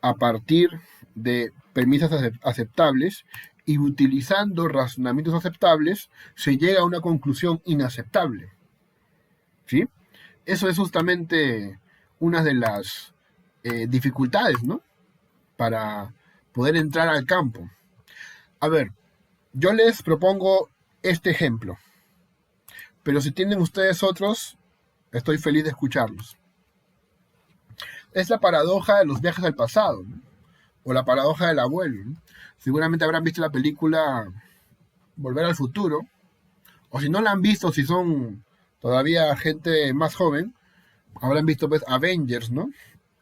a partir de premisas aceptables y utilizando razonamientos aceptables se llega a una conclusión inaceptable. ¿Sí? Eso es justamente una de las dificultades, ¿no? Para poder entrar al campo. A ver, yo les propongo este ejemplo, pero si tienen ustedes otros, estoy feliz de escucharlos. Es la paradoja de los viajes al pasado, ¿no? O la paradoja del abuelo, ¿no? Seguramente habrán visto la película Volver al Futuro, o si no la han visto, si son todavía gente más joven, habrán visto pues Avengers, ¿no?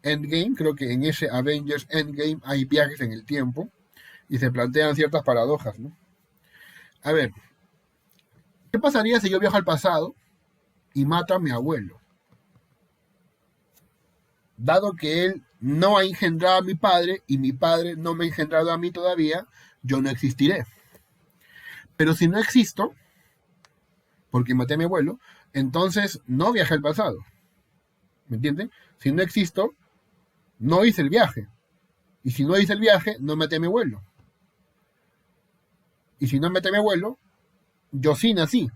Endgame, creo que en ese Avengers Endgame hay viajes en el tiempo y se plantean ciertas paradojas, ¿no? A ver, ¿qué pasaría si yo viajo al pasado y mato a mi abuelo? Dado que él no ha engendrado a mi padre y mi padre no me ha engendrado a mí todavía, yo no existiré. Pero si no existo, porque maté a mi abuelo, entonces no viajé al pasado. ¿Me entienden? Si no existo, no hice el viaje. Y si no hice el viaje, no maté a mi abuelo. Y si no maté a mi abuelo, yo sí nací.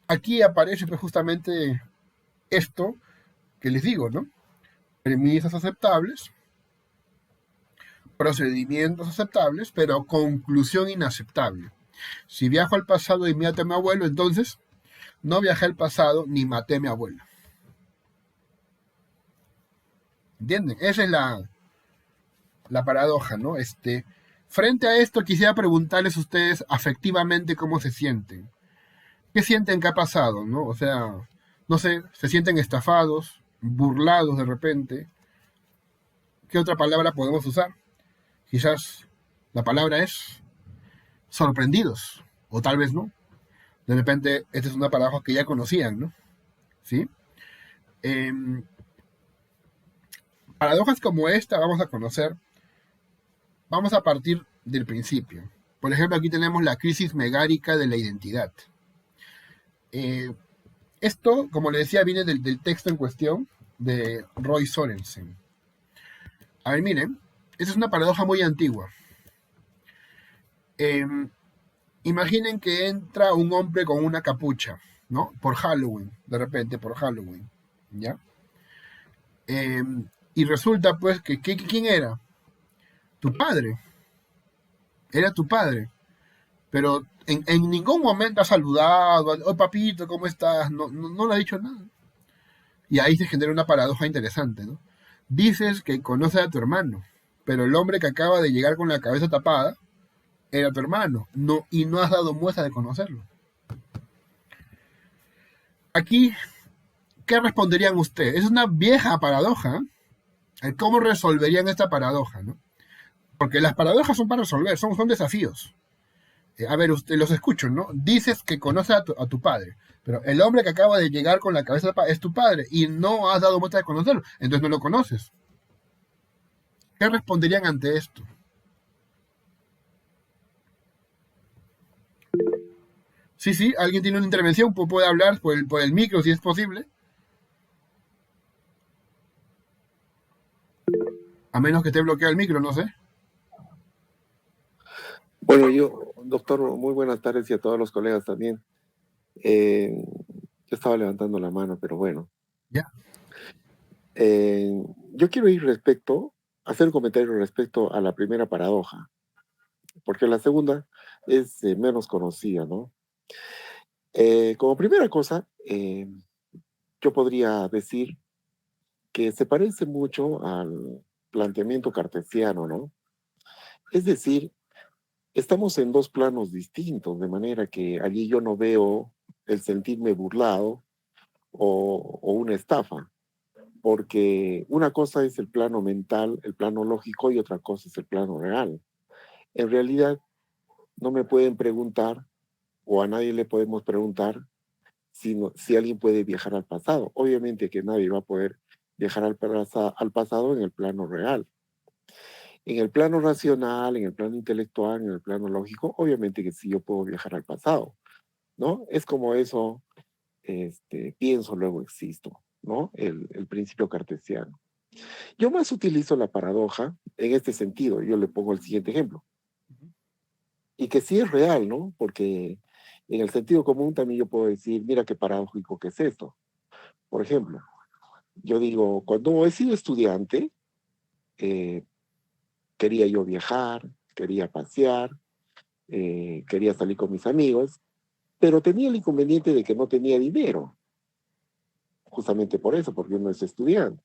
Aquí aparece pues justamente esto que les digo, ¿no? Premisas aceptables, procedimientos aceptables, pero conclusión inaceptable. Si viajo al pasado y mato a mi abuelo, entonces no viajé al pasado ni maté a mi abuelo. ¿Entienden? Esa es la paradoja, ¿no? Frente a esto quisiera preguntarles a ustedes afectivamente cómo se sienten. ¿Qué sienten que ha pasado, no? O sea, no sé, se sienten estafados, burlados de repente. ¿Qué otra palabra podemos usar? Quizás la palabra es sorprendidos, o tal vez no. De repente, esta es una paradoja que ya conocían, ¿no? ¿Sí? Eh, Paradojas como esta vamos a conocer, vamos a partir del principio. Por ejemplo, aquí tenemos la crisis megárica de la identidad. Eh, Esto, como le decía, viene del texto en cuestión de Roy Sorensen. A ver, miren, esta es una paradoja muy antigua. Eh, Imaginen que entra un hombre con una capucha, ¿no? Por Halloween, de repente, por Halloween, ¿ya? Eh, y resulta, pues, ¿quién era? Tu padre, era tu padre. Pero en ningún momento ha saludado, oh papito, ¿cómo estás? No le ha dicho nada. Y ahí se genera una paradoja interesante, ¿no? Dices que conoces a tu hermano, pero el hombre que acaba de llegar con la cabeza tapada era tu hermano, no, y no has dado muestra de conocerlo. Aquí, ¿qué responderían ustedes? Es una vieja paradoja. ¿Cómo resolverían esta paradoja, no? Porque las paradojas son para resolver, son desafíos. A ver, usted los escucho, ¿no? Dices que conoces a tu padre, pero el hombre que acaba de llegar con la cabeza tapada es tu padre y no has dado muestra de conocerlo, entonces no lo conoces. ¿Qué responderían ante esto? Sí, sí, alguien tiene una intervención, puede hablar por el micro si es posible, a menos que esté bloqueado el micro, no sé. Bueno, doctor, muy buenas tardes y a todos los colegas también. Yo estaba levantando la mano, pero bueno. Ya. Yo quiero hacer un comentario respecto a la primera paradoja, porque la segunda es menos conocida, ¿no? Como primera cosa, yo podría decir que se parece mucho al planteamiento cartesiano, ¿no? Es decir, estamos en dos planos distintos, de manera que allí yo no veo el sentirme burlado o una estafa, porque una cosa es el plano mental, el plano lógico, y otra cosa es el plano real. En realidad, no me pueden preguntar, o a nadie le podemos preguntar, si alguien puede viajar al pasado. Obviamente que nadie va a poder viajar al pasado en el plano real. En el plano racional, en el plano intelectual, en el plano lógico, obviamente que sí yo puedo viajar al pasado, ¿no? Es como eso, pienso, luego existo, ¿no? El principio cartesiano. Yo más utilizo la paradoja En este sentido, yo le pongo el siguiente ejemplo. Ujú. Y que sí es real, ¿no? Porque en el sentido común también yo puedo decir, mira qué paradójico que es esto. Por ejemplo, yo digo, cuando he sido estudiante, eh, quería yo viajar, quería pasear, quería salir con mis amigos, pero tenía el inconveniente de que no tenía dinero, justamente por eso, porque uno es estudiante.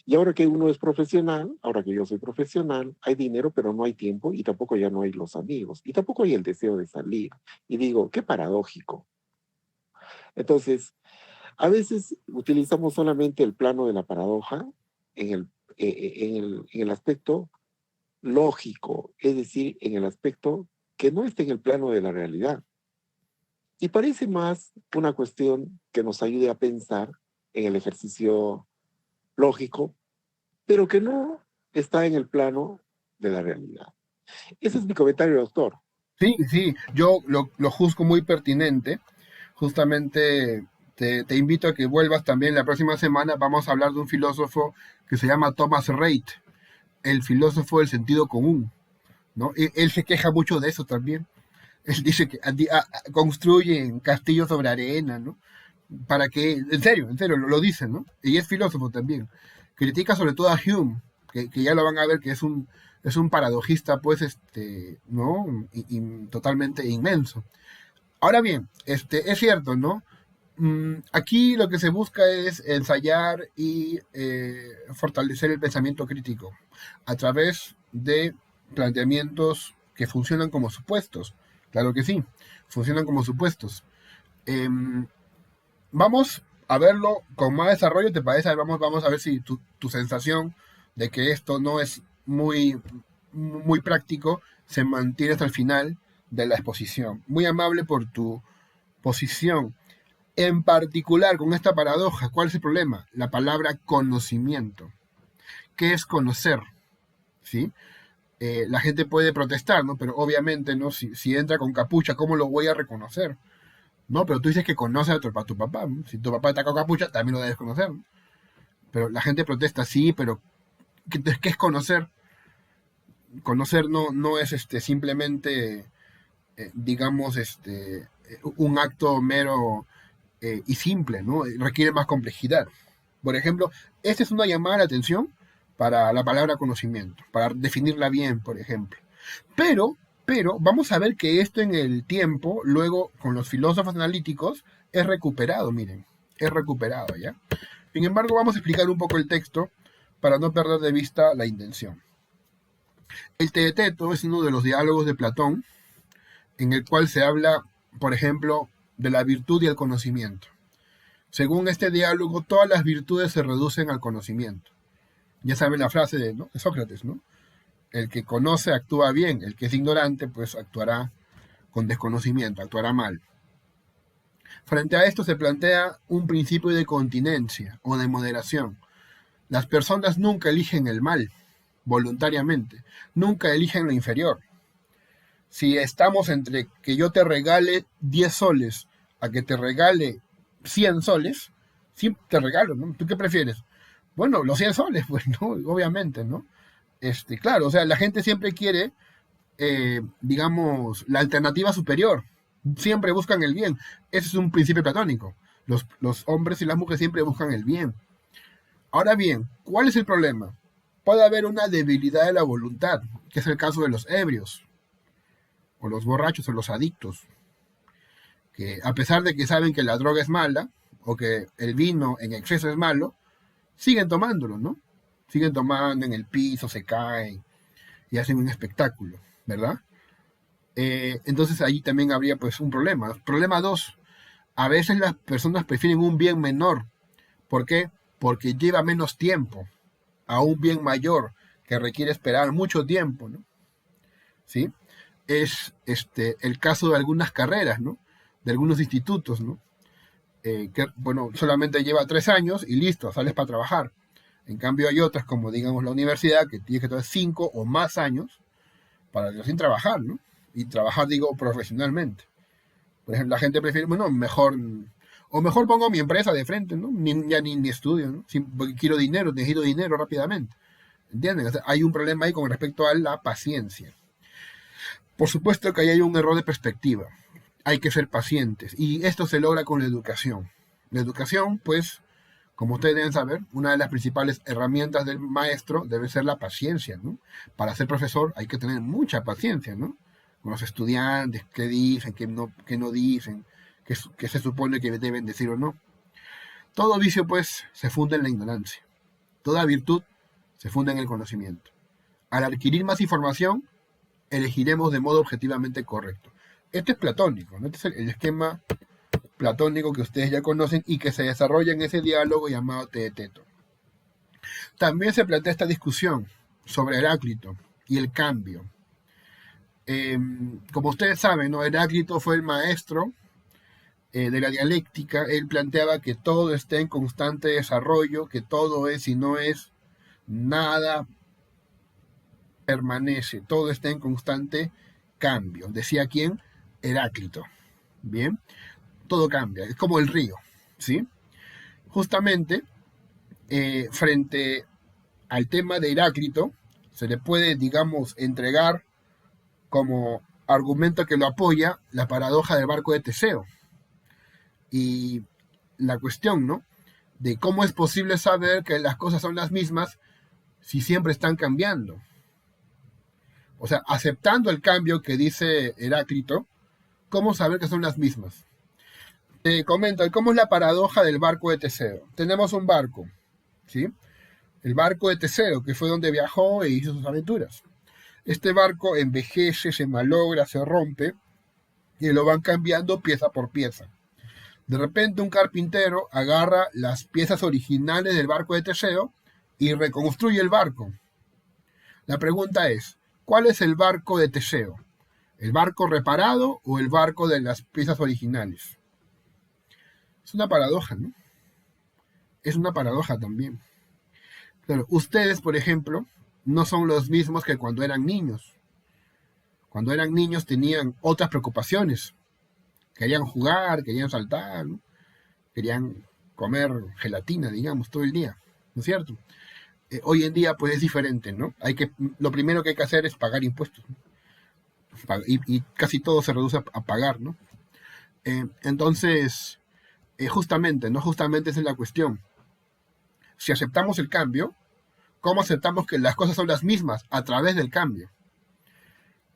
Y ahora que uno es profesional, ahora que yo soy profesional, hay dinero, pero no hay tiempo y tampoco ya no hay los amigos y tampoco hay el deseo de salir. Y digo, qué paradójico. Entonces, a veces utilizamos solamente el plano de la paradoja en el aspecto lógico, es decir, en el aspecto que no está en el plano de la realidad. Y parece más una cuestión que nos ayude a pensar en el ejercicio lógico, pero que no está en el plano de la realidad. Ese es mi comentario, doctor. Sí, sí, yo lo juzgo muy pertinente. Justamente te invito a que vuelvas también la próxima semana. Vamos a hablar de un filósofo que se llama Thomas Reid, el filósofo del sentido común, ¿no? Él se queja mucho de eso también. Él dice que construyen castillos sobre arena, ¿no? Para que, en serio, lo dicen, ¿no? Y es filósofo también. Critica sobre todo a Hume, que ya lo van a ver que es un paradojista, pues, ¿no? Totalmente inmenso. Ahora bien, es cierto, ¿no? Aquí lo que se busca es ensayar y fortalecer el pensamiento crítico a través de planteamientos que funcionan como supuestos. Claro que sí, funcionan como supuestos. Em, Vamos a verlo con más desarrollo, ¿te parece? Vamos a ver si tu sensación de que esto no es muy práctico se mantiene hasta el final de la exposición. Muy amable por tu posición. En particular, con esta paradoja, ¿cuál es el problema? La palabra conocimiento. ¿Qué es conocer? ¿Sí? La gente puede protestar, ¿no? Pero obviamente, ¿no? Si entra con capucha, ¿cómo lo voy a reconocer? No, pero tú dices que conoces a tu papá, ¿no? Si tu papá está con capucha, también lo debes conocer, ¿no? Pero la gente protesta, sí, pero ¿qué es conocer? Conocer no es simplemente, digamos, un acto mero y simple, ¿no? Requiere más complejidad. Por ejemplo, esta es una llamada de atención para la palabra conocimiento, para definirla bien, por ejemplo. Pero, pero vamos a ver que esto en el tiempo, luego con los filósofos analíticos, es recuperado, miren, es recuperado, ¿ya? Sin embargo, vamos a explicar un poco el texto para no perder de vista la intención. El Teeteto es uno de los diálogos de Platón en el cual se habla, por ejemplo, de la virtud y el conocimiento. Según este diálogo, todas las virtudes se reducen al conocimiento. Ya saben la frase ¿no? de Sócrates, ¿no? El que conoce actúa bien, el que es ignorante, pues actuará con desconocimiento, actuará mal. Frente a esto se plantea un principio de continencia o de moderación. Las personas nunca eligen el mal, voluntariamente, nunca eligen lo inferior. Si estamos entre que yo te regale 10 soles a que te regale 100 soles, sí te regalo, ¿no? ¿Tú qué prefieres? Bueno, los 100 soles, pues, ¿no? Obviamente, ¿no? Claro, o sea, la gente siempre quiere, digamos, la alternativa superior. Siempre buscan el bien. Ese es un principio platónico. Los hombres y las mujeres siempre buscan el bien. Ahora bien, ¿cuál es el problema? Puede haber una debilidad de la voluntad, que es el caso de los ebrios, o los borrachos, o los adictos, que a pesar de que saben que la droga es mala, o que el vino en exceso es malo, siguen tomándolo, ¿no? Siguen tomando en el piso, se caen y hacen un espectáculo, ¿verdad? Entonces ahí también habría pues un problema. Problema dos, a veces las personas prefieren un bien menor. ¿Por qué? Porque lleva menos tiempo a un bien mayor que requiere esperar mucho tiempo, ¿no? ¿Sí? Es el caso de algunas carreras, ¿no? De algunos institutos, ¿no? Que, bueno, solamente lleva 3 años y listo, sales para trabajar. En cambio hay otras, como digamos la universidad, que tiene que tener 5 o más años para recién trabajar, ¿no? Y trabajar, digo, profesionalmente. Por ejemplo, la gente prefiere, bueno, mejor pongo mi empresa de frente, ¿no? Ya ni estudio, ¿no? Porque quiero dinero, necesito dinero rápidamente. ¿Entienden? O sea, hay un problema ahí con respecto a la paciencia. Por supuesto que ahí hay un error de perspectiva. Hay que ser pacientes. Y esto se logra con la educación. La educación, pues, como ustedes deben saber, una de las principales herramientas del maestro debe ser la paciencia, ¿no? Para ser profesor hay que tener mucha paciencia, ¿no? Con los estudiantes, qué dicen, qué no dicen, qué se supone que deben decir o no. Todo vicio, pues, se funda en la ignorancia. Toda virtud se funda en el conocimiento. Al adquirir más información, elegiremos de modo objetivamente correcto. Esto es platónico, ¿no? Este es el esquema platónico que ustedes ya conocen y que se desarrolla en ese diálogo llamado Teeteto. También se plantea esta discusión sobre Heráclito y el cambio. Como ustedes saben, ¿no? Heráclito fue el maestro de la dialéctica. Él planteaba que todo está en constante desarrollo, que todo es y no es, nada permanece, todo está en constante cambio. ¿Decía quién? Heráclito. Bien, todo cambia, es como el río, ¿sí? Justamente, frente al tema de Heráclito, se le puede, digamos, entregar como argumento que lo apoya la paradoja del barco de Teseo. Y la cuestión, ¿no? De cómo es posible saber que las cosas son las mismas si siempre están cambiando. O sea, aceptando el cambio que dice Heráclito, ¿cómo saber que son las mismas? Te comento, ¿cómo es la paradoja del barco de Teseo? Tenemos un barco, ¿sí? El barco de Teseo, que fue donde viajó e hizo sus aventuras. Este barco envejece, se malogra, se rompe, y lo van cambiando pieza por pieza. De repente un carpintero agarra las piezas originales del barco de Teseo y reconstruye el barco. La pregunta es, ¿cuál es el barco de Teseo? ¿El barco reparado o el barco de las piezas originales? Es una paradoja, ¿no? Es una paradoja también. Claro, ustedes, por ejemplo, no son los mismos que cuando eran niños. Cuando eran niños tenían otras preocupaciones. Querían jugar, querían saltar, ¿no? Querían comer gelatina, digamos, todo el día, ¿no es cierto? Hoy en día, pues es diferente, ¿no? Lo primero que hay que hacer es pagar impuestos, ¿no? Y casi todo se reduce a pagar, ¿no? Entonces, justamente, ¿no? Justamente esa es la cuestión. Si aceptamos el cambio, ¿cómo aceptamos que las cosas son las mismas? A través del cambio.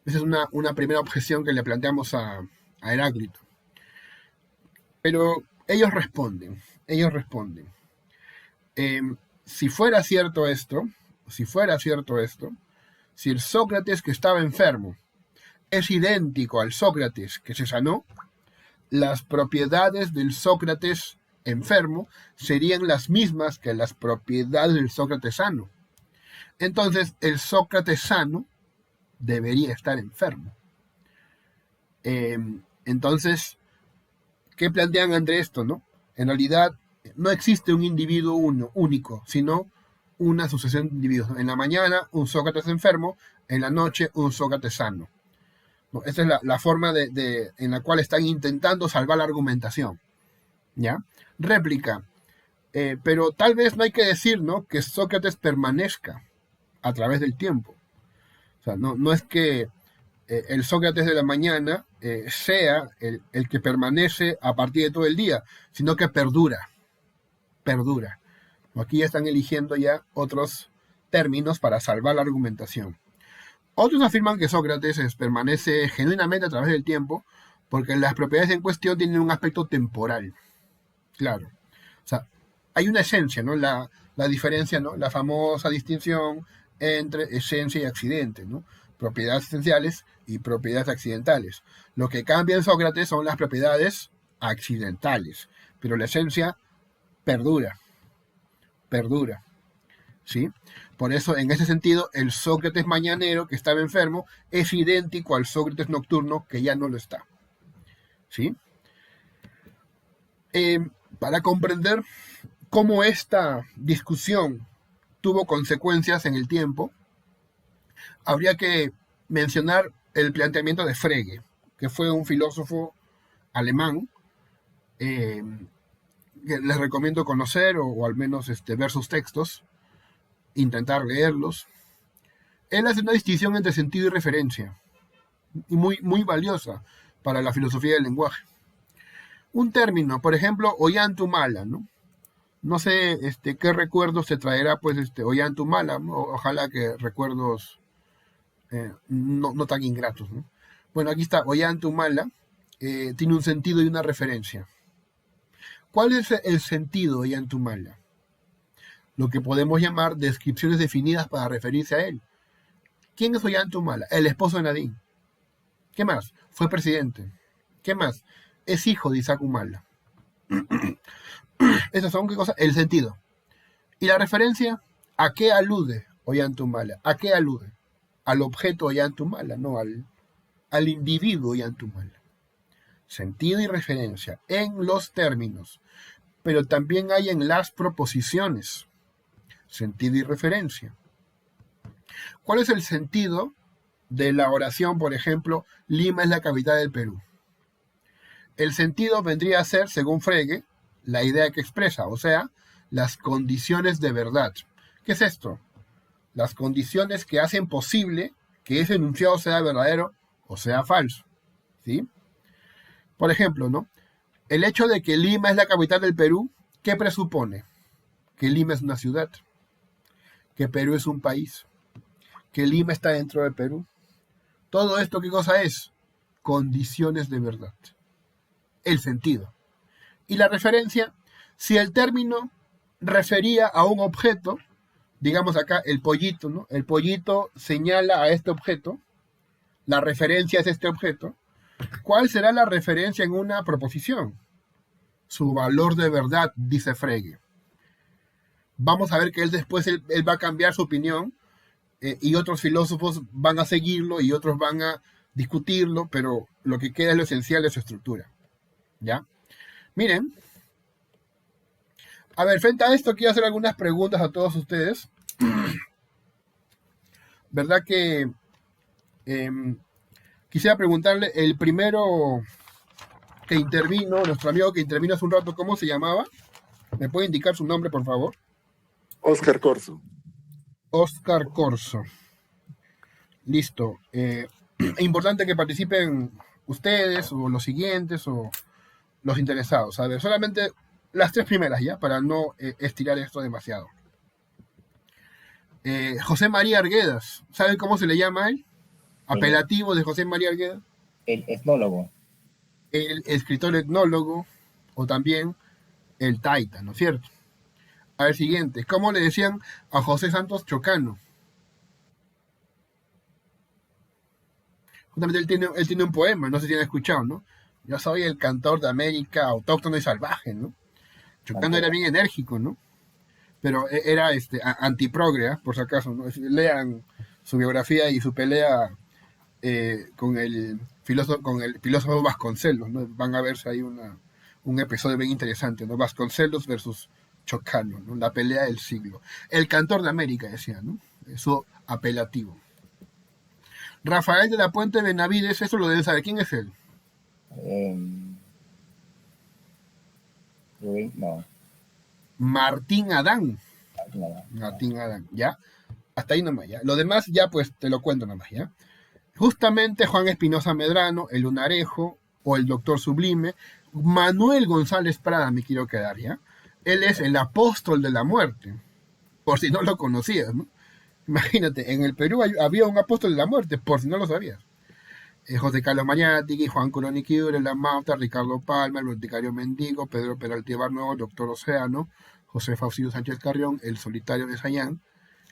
Esa es una primera objeción que le planteamos a Heráclito. Pero ellos responden. Eh, si fuera cierto esto, si el Sócrates que estaba enfermo es idéntico al Sócrates que se sanó, las propiedades del Sócrates enfermo serían las mismas que las propiedades del Sócrates sano. Entonces, el Sócrates sano debería estar enfermo. Entonces, ¿qué plantean ante esto, no? En realidad, no existe un individuo único, sino una sucesión de individuos. En la mañana, un Sócrates enfermo, en la noche, un Sócrates sano. ¿No? Esa es la forma en la cual están intentando salvar la argumentación. ¿Ya? Réplica. Pero tal vez no hay que decir, ¿no?, que Sócrates permanezca a través del tiempo. O sea, no es que el Sócrates de la mañana sea el que permanece a partir de todo el día, sino que perdura. Aquí ya están eligiendo ya otros términos para salvar la argumentación. Otros afirman que Sócrates permanece genuinamente a través del tiempo porque las propiedades en cuestión tienen un aspecto temporal. Claro. O sea, hay una esencia, ¿no? La diferencia, ¿no? La famosa distinción entre esencia y accidente, ¿no? Propiedades esenciales y propiedades accidentales. Lo que cambia en Sócrates son las propiedades accidentales, pero la esencia perdura, ¿sí? Por eso, en ese sentido, el Sócrates mañanero que estaba enfermo es idéntico al Sócrates nocturno que ya no lo está, ¿sí? Para comprender cómo esta discusión tuvo consecuencias en el tiempo, habría que mencionar el planteamiento de Frege, que fue un filósofo alemán, que les recomiendo conocer o al menos ver sus textos. intentar leerlos. Él hace una distinción entre sentido y referencia, y muy valiosa para la filosofía del lenguaje. Un término, por ejemplo, Ollantumala, ¿no? No sé qué recuerdos te traerá pues Ollantumala, ¿no? Ojalá que recuerdos no tan ingratos, ¿no? Bueno, aquí está Ollantumala, tiene un sentido y una referencia. ¿Cuál es el sentido de Ollantumala? Lo que podemos llamar descripciones definidas para referirse a él. ¿Quién es Ollantumala? El esposo de Nadine. ¿Qué más? Fue presidente. ¿Qué más? Es hijo de Isaac Humala. Esas son, ¿qué cosas? El sentido. ¿Y la referencia? ¿A qué alude Ollantumala? ¿A qué alude? Al objeto Ollantumala, no al individuo Ollantumala. Sentido y referencia en los términos, pero también hay en las proposiciones. Sentido y referencia. ¿Cuál es el sentido de la oración, por ejemplo, Lima es la capital del Perú? El sentido vendría a ser, según Frege, la idea que expresa, o sea, las condiciones de verdad. ¿Qué es esto? Las condiciones que hacen posible que ese enunciado sea verdadero o sea falso. ¿Sí? Por ejemplo, ¿no? El hecho de que Lima es la capital del Perú, ¿qué presupone? Que Lima es una ciudad, que Perú es un país, que Lima está dentro de Perú. Todo esto, ¿qué cosa es? Condiciones de verdad. El sentido. Y la referencia, si el término refería a un objeto, digamos acá el pollito, ¿no? El pollito señala a este objeto, la referencia es este objeto. ¿Cuál será la referencia en una proposición? Su valor de verdad, dice Frege. Vamos a ver que él después él va a cambiar su opinión y otros filósofos van a seguirlo y otros van a discutirlo, pero lo que queda es lo esencial de su estructura. ¿Ya? Miren, a ver, frente a esto quiero hacer algunas preguntas a todos ustedes. ¿Verdad que quisiera preguntarle, el primero que intervino, nuestro amigo que intervino hace un rato, ¿cómo se llamaba? ¿Me puede indicar su nombre, por favor? Oscar Corso. Oscar Corso. Listo. Importante que participen ustedes o los siguientes o los interesados. A ver, solamente las tres primeras ya, para no estirar esto demasiado. José María Arguedas, ¿saben cómo se le llama a él? Apelativo de José María Arguedas. El etnólogo. El escritor etnólogo o también el taita, ¿no es cierto? A ver, siguiente. ¿Cómo le decían a José Santos Chocano? Justamente él tiene un poema, no sé si han escuchado, ¿no? Yo soy el cantor de América, autóctono y salvaje, ¿no? Chocano era bien enérgico, ¿no? Pero era antiprogre, por si acaso, ¿no? Lean su biografía y su pelea con el filósofo Vasconcelos, ¿no? Van a verse ahí un episodio bien interesante, ¿no? Vasconcelos versus Chocano, ¿no? La pelea del siglo. El cantor de América, decía, ¿no? Eso apelativo. Rafael de la Puente Benavides, eso lo deben saber. ¿Quién es él? No. Martín Adán. No. Martín Adán, ¿ya? Hasta ahí nomás, ¿ya? Lo demás ya, pues, te lo cuento nomás, ¿ya? Justamente Juan Espinosa Medrano, el Lunarejo, o el Doctor Sublime, Manuel González Prada, me quiero quedar, ¿ya? Él es el apóstol de la muerte, por si no lo conocías, ¿no? Imagínate, en el Perú había un apóstol de la muerte, por si no lo sabías. José Carlos Mañatigui, Juan Coroniquiure, La Mauta, Ricardo Palma, el Boticario Mendigo, Pedro Peralta Barno, Doctor Océano, José Fausino Sánchez Carrión, el Solitario de Sayán,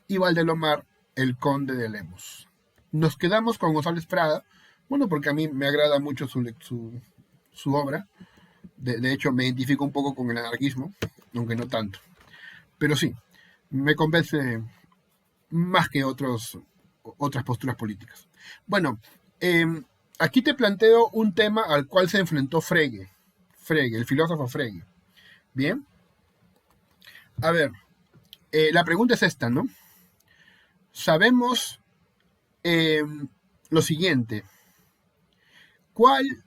y Valdelomar, el Conde de Lemos. Nos quedamos con González Prada, bueno, porque a mí me agrada mucho su obra. De hecho, me identifico un poco con el anarquismo, aunque no tanto. Pero sí, me convence más que otras posturas políticas. Bueno, aquí te planteo un tema al cual se enfrentó Frege, el filósofo Frege. Bien. A ver, la pregunta es esta, ¿no? Sabemos lo siguiente. ¿Cuál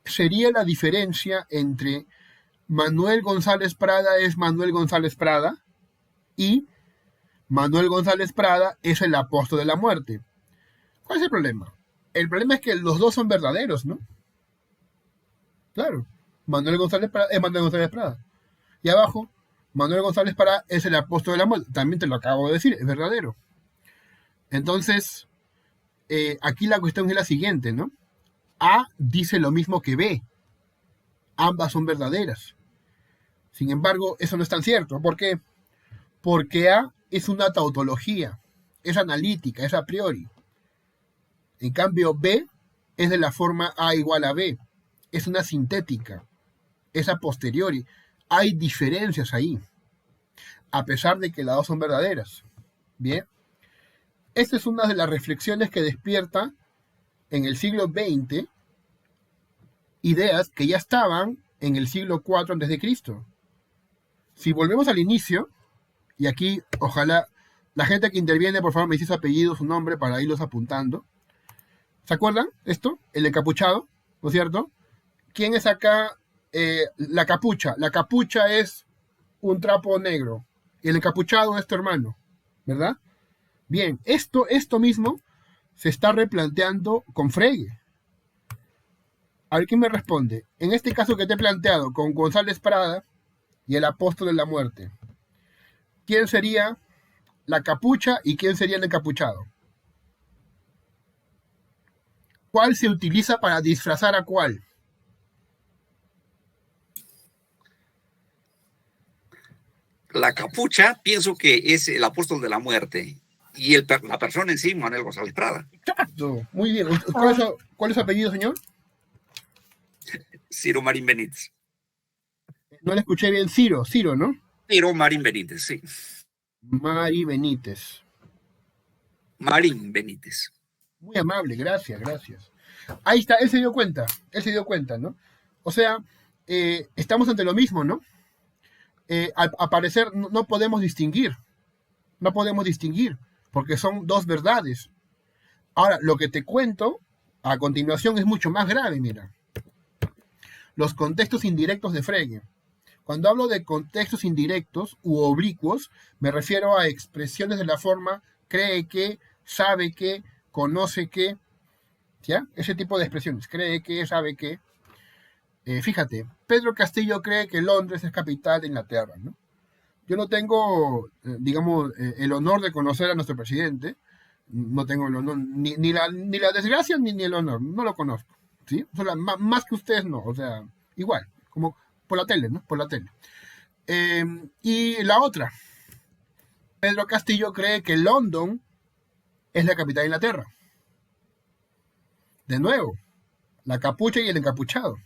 sería la diferencia entre Manuel González Prada es Manuel González Prada y Manuel González Prada es el apóstol de la muerte. ¿Cuál es el problema? El problema es que los dos son verdaderos, ¿no? Claro. Manuel González Prada es Manuel González Prada. Y abajo, Manuel González Prada es el apóstol de la muerte. También te lo acabo de decir, es verdadero. Entonces, aquí la cuestión es la siguiente, ¿no? A dice lo mismo que B. Ambas son verdaderas. Sin embargo, eso no es tan cierto. ¿Por qué? Porque A es una tautología, es analítica, es a priori. En cambio, B es de la forma A igual a B. Es una sintética, es a posteriori. Hay diferencias ahí, a pesar de que las dos son verdaderas. Bien, esta es una de las reflexiones que despierta en el siglo XX ideas que ya estaban en el siglo IV a.C. Si volvemos al inicio, y aquí ojalá la gente que interviene, por favor, me dice su apellido, su nombre, para irlos apuntando. ¿Se acuerdan esto? El encapuchado, ¿no es cierto? ¿Quién es acá? La capucha. La capucha es un trapo negro. Y el encapuchado es tu hermano, ¿verdad? Bien, esto mismo se está replanteando con Frege. A ver quién me responde. En este caso que te he planteado con González Prada y el apóstol de la muerte, ¿quién sería la capucha y quién sería el encapuchado? ¿Cuál se utiliza para disfrazar a cuál? La capucha, pienso que es el apóstol de la muerte. Y la persona en sí, Manuel González Prada. Exacto, muy bien. ¿Cuál es su apellido, señor? Ciro Marín Benítez. No le escuché bien. Ciro, ¿no? Ciro Marín Benítez, sí. Mari Benítez. Marín Benítez. Muy amable, gracias. Ahí está, él se dio cuenta, ¿no? O sea, estamos ante lo mismo, ¿no? Al parecer no podemos distinguir, porque son dos verdades. Ahora, lo que te cuento a continuación es mucho más grave, mira. Los contextos indirectos de Frege. Cuando hablo de contextos indirectos u oblicuos, me refiero a expresiones de la forma cree que, sabe que, conoce que, ¿ya? Ese tipo de expresiones, cree que, sabe que. Fíjate, Pedro Castillo cree que Londres es capital de Inglaterra, ¿no? Yo no tengo, digamos, el honor de conocer a nuestro presidente, no tengo el honor, ni la desgracia ni el honor, no lo conozco, ¿sí? O sea, más que ustedes no, o sea, igual, como por la tele, ¿no? Por la tele. Y la otra, Pedro Castillo cree que London es la capital de Inglaterra. De nuevo, la capucha y el encapuchado.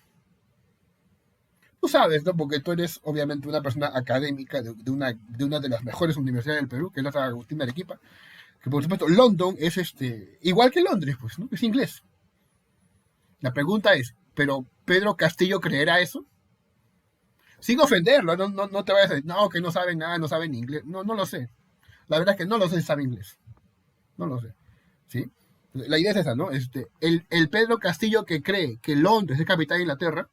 Tú sabes, ¿no? Porque tú eres obviamente una persona académica de una de las mejores universidades del Perú, que es la San Agustín de Arequipa, que por supuesto London es igual que Londres, pues, ¿no? Es inglés. La pregunta es, ¿pero Pedro Castillo creerá eso? Sin ofenderlo, no te vayas a decir, no, que no saben nada, no saben inglés. No lo sé. La verdad es que no lo sé si sabe inglés. No lo sé. ¿Sí? La idea es esa, ¿no? El Pedro Castillo que cree que Londres es capital de Inglaterra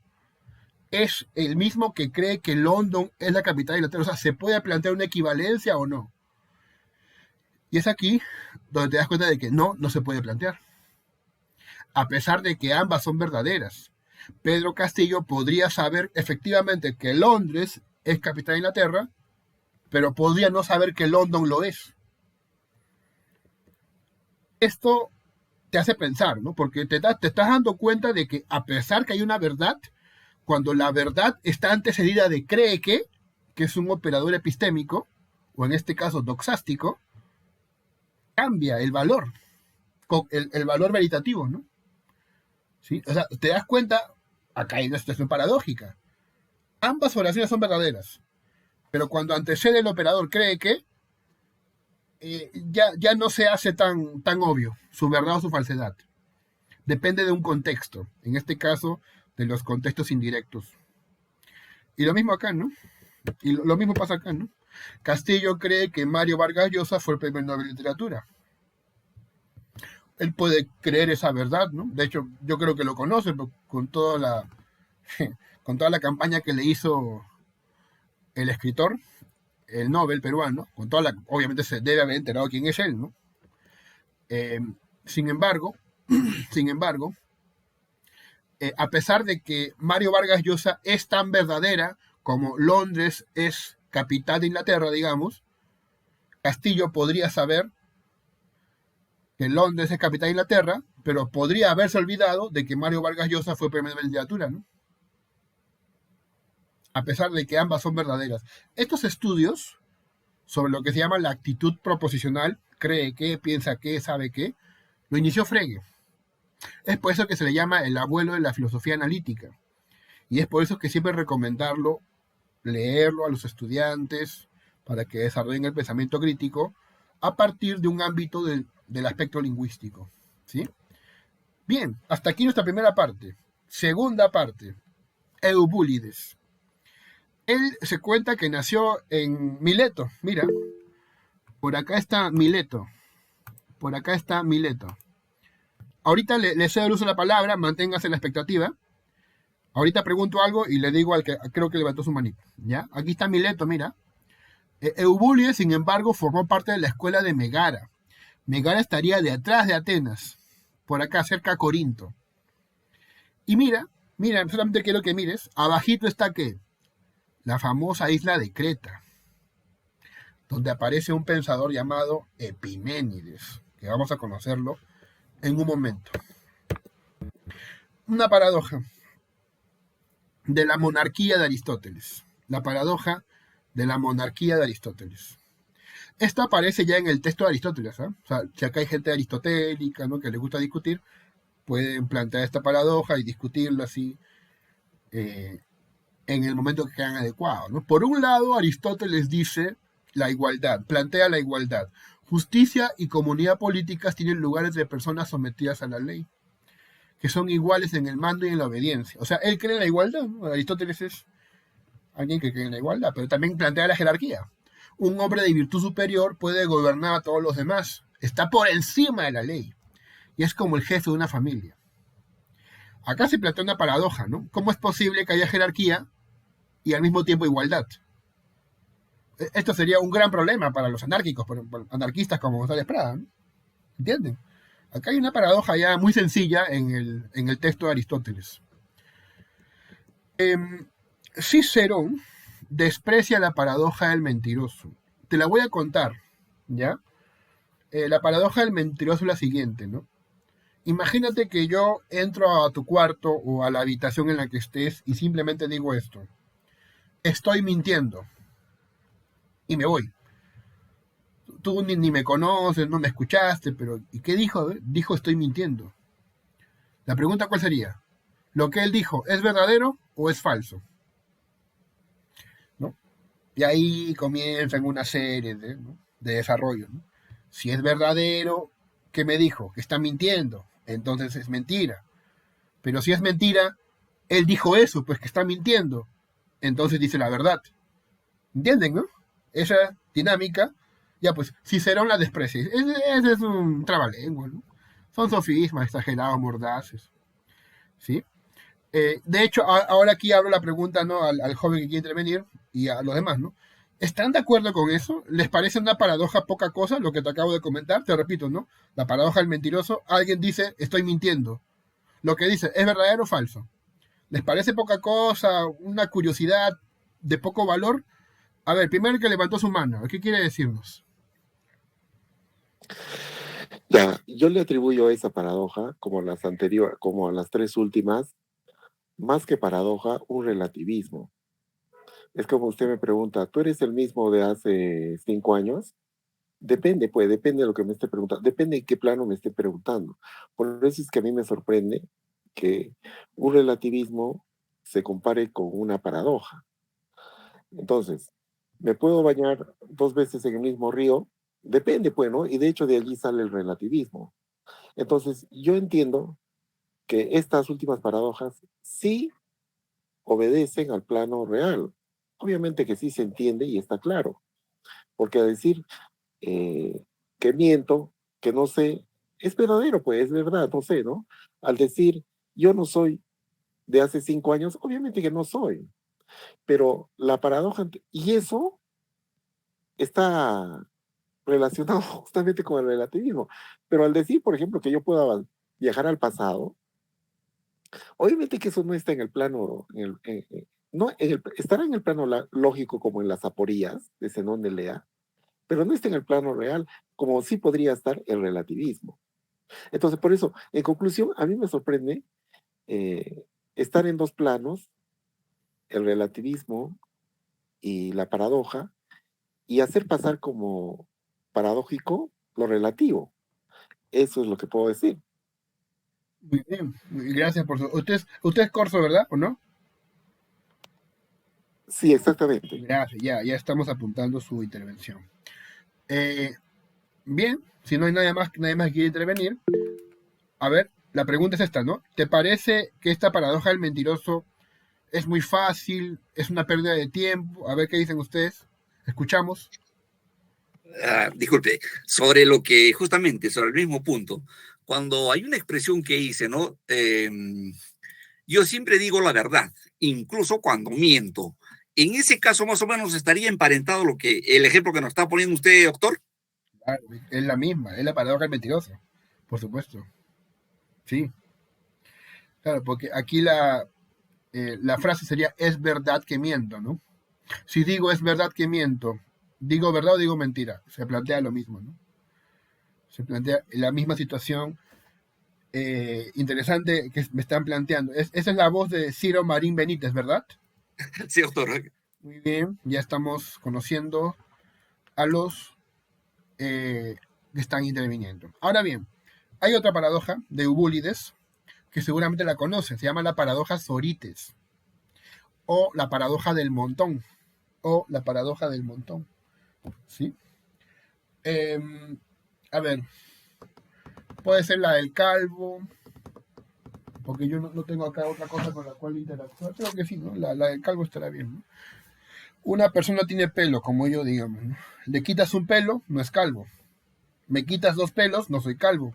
es el mismo que cree que London es la capital de Inglaterra. O sea, ¿se puede plantear una equivalencia o no? Y es aquí donde te das cuenta de que no se puede plantear. A pesar de que ambas son verdaderas. Pedro Castillo podría saber efectivamente que Londres es capital de Inglaterra, pero podría no saber que London lo es. Esto te hace pensar, ¿no? Porque te estás dando cuenta de que a pesar que hay una verdad, cuando la verdad está antecedida de cree que es un operador epistémico, o en este caso doxástico, cambia el valor, el valor veritativo, ¿no? ¿Sí? O sea, te das cuenta, acá hay una situación paradójica. Ambas oraciones son verdaderas, pero cuando antecede el operador cree que, ya no se hace tan obvio su verdad o su falsedad. Depende de un contexto, en este caso de los contextos indirectos. Y lo mismo acá, ¿no? Y lo mismo pasa acá, ¿no? Castillo cree que Mario Vargas Llosa fue el premio Nobel de Literatura. Él puede creer esa verdad, ¿no? De hecho, yo creo que lo conoce con toda la campaña que le hizo el escritor el Nobel peruano, obviamente se debe haber enterado quién es él, ¿no? Eh, sin embargo, sin embargo, a pesar de que Mario Vargas Llosa es tan verdadera como Londres es capital de Inglaterra, digamos, Castillo podría saber que Londres es capital de Inglaterra, pero podría haberse olvidado de que Mario Vargas Llosa fue premio Nobel de literatura, ¿no? A pesar de que ambas son verdaderas. Estos estudios sobre lo que se llama la actitud proposicional, cree que, piensa que, sabe que, lo inició Frege. Es por eso que se le llama el abuelo de la filosofía analítica. Y es por eso que siempre recomendarlo, leerlo a los estudiantes para que desarrollen el pensamiento crítico a partir de un ámbito del aspecto lingüístico. ¿Sí? Bien, hasta aquí nuestra primera parte. Segunda parte, Eubúlides. Él se cuenta que nació en Mileto. Mira, por acá está Mileto. Por acá está Mileto. Ahorita le cedo el uso de la palabra, manténgase en la expectativa. Ahorita pregunto algo y le digo al que creo que levantó su manito. ¿Ya? Aquí está Mileto, mira. Eubúlides, sin embargo, formó parte de la escuela de Megara. Megara estaría detrás de Atenas, por acá, cerca de Corinto. Y mira, solamente quiero que mires, abajito está ¿qué? La famosa isla de Creta, donde aparece un pensador llamado Epiménides, que vamos a conocerlo en un momento. Una paradoja de la monarquía de Aristóteles. La paradoja de la monarquía de Aristóteles. Esto aparece ya en el texto de Aristóteles. O sea, si acá hay gente aristotélica, ¿no?, que les gusta discutir, pueden plantear esta paradoja y discutirla así en el momento que crean adecuado, ¿no? Por un lado, Aristóteles dice la igualdad, plantea la igualdad. Justicia y comunidad políticas tienen lugar entre personas sometidas a la ley, que son iguales en el mando y en la obediencia. O sea, él cree en la igualdad, ¿no? Aristóteles es alguien que cree en la igualdad, pero también plantea la jerarquía. Un hombre de virtud superior puede gobernar a todos los demás, está por encima de la ley, y es como el jefe de una familia. Acá se plantea una paradoja, ¿no? ¿Cómo es posible que haya jerarquía y al mismo tiempo igualdad? Esto sería un gran problema para los anárquicos, para anarquistas como González Prada, ¿no? ¿Entienden? Acá hay una paradoja ya muy sencilla en el texto de Aristóteles. Cicerón desprecia la paradoja del mentiroso. Te la voy a contar, ¿ya? La paradoja del mentiroso es la siguiente, ¿no? Imagínate que yo entro a tu cuarto o a la habitación en la que estés y simplemente digo esto. Estoy mintiendo. Y me voy. Tú ni me conoces, no me escuchaste, pero ¿y qué dijo? Dijo estoy mintiendo. La pregunta ¿cuál sería? ¿Lo que él dijo es verdadero o es falso? ¿No? Y ahí comienzan una serie de desarrollo, ¿no? Si es verdadero, ¿qué me dijo? Que está mintiendo. Entonces es mentira. Pero si es mentira, él dijo eso, pues que está mintiendo. Entonces dice la verdad. ¿Entienden, no? Esa dinámica, ya pues, Cicerón la desprecia. Ese es un trabalengua, ¿no? Son sofismas exagerados, mordaces. ¿Sí? De hecho, ahora aquí abro la pregunta, ¿no?, al joven que quiere intervenir y a los demás, ¿no? ¿Están de acuerdo con eso? ¿Les parece una paradoja poca cosa lo que te acabo de comentar? Te repito, ¿no? La paradoja del mentiroso. Alguien dice, estoy mintiendo. Lo que dice, ¿es verdadero o falso? ¿Les parece poca cosa? ¿Una curiosidad de poco valor? A ver, primero el que levantó su mano, ¿qué quiere decirnos? Ya, yo le atribuyo a esa paradoja, como las anteriores, como a las tres últimas, más que paradoja, un relativismo. Es como usted me pregunta, ¿tú eres el mismo de hace 5 años? Depende, pues, depende de lo que me esté preguntando, depende en qué plano me esté preguntando. Por eso es que a mí me sorprende que un relativismo se compare con una paradoja. Entonces, ¿me puedo bañar 2 veces en el mismo río? Depende, pues, ¿no? Y de hecho de allí sale el relativismo. Entonces, yo entiendo que estas últimas paradojas sí obedecen al plano real. Obviamente que sí se entiende y está claro, porque a decir que miento, que no sé, es verdadero, pues es verdad, no sé, ¿no? Al decir yo no soy de hace 5 años, obviamente que no soy, pero la paradoja, y eso está relacionado justamente con el relativismo. Pero al decir, por ejemplo, que yo pueda viajar al pasado, obviamente que eso no está en el plano, no, estará en el plano lógico como en las aporías de Zenón de Lea, pero no está en el plano real, como sí podría estar el relativismo. Entonces, por eso, en conclusión, a mí me sorprende estar en dos planos, el relativismo y la paradoja, y hacer pasar como paradójico lo relativo. Eso es lo que puedo decir. Muy bien, gracias por su... Usted es Corso, ¿verdad? ¿O no? Sí, exactamente. Gracias, ya estamos apuntando su intervención. Bien, si no hay nadie más que quiere intervenir, a ver, la pregunta es esta, ¿no? ¿Te parece que esta paradoja del mentiroso es muy fácil, es una pérdida de tiempo? A ver qué dicen ustedes. Escuchamos. Disculpe, sobre lo que, justamente, sobre el mismo punto, cuando hay una expresión que hice, ¿no? Yo siempre digo la verdad, incluso cuando miento. En ese caso, más o menos, estaría emparentado lo que, el ejemplo que nos está poniendo usted, doctor. Claro, es la misma, es la paradoja del mentiroso, por supuesto. Sí, claro, porque aquí la frase sería es verdad que miento, ¿no? Si digo es verdad que miento, ¿digo verdad o digo mentira? Se plantea lo mismo, ¿no? Se plantea la misma situación interesante que me están planteando. Esa es la voz de Ciro Marín Benítez, ¿verdad? Sí, doctor. Muy bien, ya estamos conociendo a los que están interviniendo. Ahora bien, hay otra paradoja de Ubúlides que seguramente la conocen, se llama la paradoja Sorites, o la paradoja del montón, o la paradoja del montón, ¿sí? Eh, a ver, puede ser la del calvo, porque yo no tengo acá otra cosa con la cual interactuar, creo que sí, ¿no? La del calvo estará bien, ¿no? Una persona tiene pelo, como yo, digamos, ¿no? Le quitas un pelo, no es calvo. Me quitas 2 pelos, no soy calvo.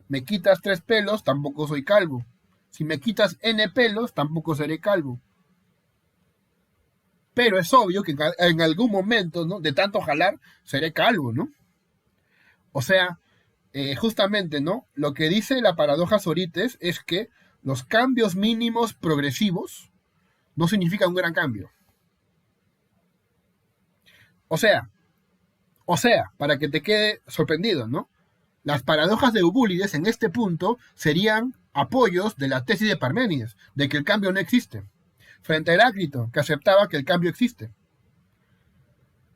Me quitas 3 pelos, tampoco soy calvo. Si me quitas n pelos, tampoco seré calvo. Pero es obvio que en algún momento, ¿no? De tanto jalar, seré calvo, ¿no? O sea, justamente, ¿no? Lo que dice la paradoja Sorites es que los cambios mínimos progresivos no significan un gran cambio. O sea, para que te quede sorprendido, ¿no? Las paradojas de Ubúlides en este punto serían apoyos de la tesis de Parménides, de que el cambio no existe, frente a Heráclito, que aceptaba que el cambio existe.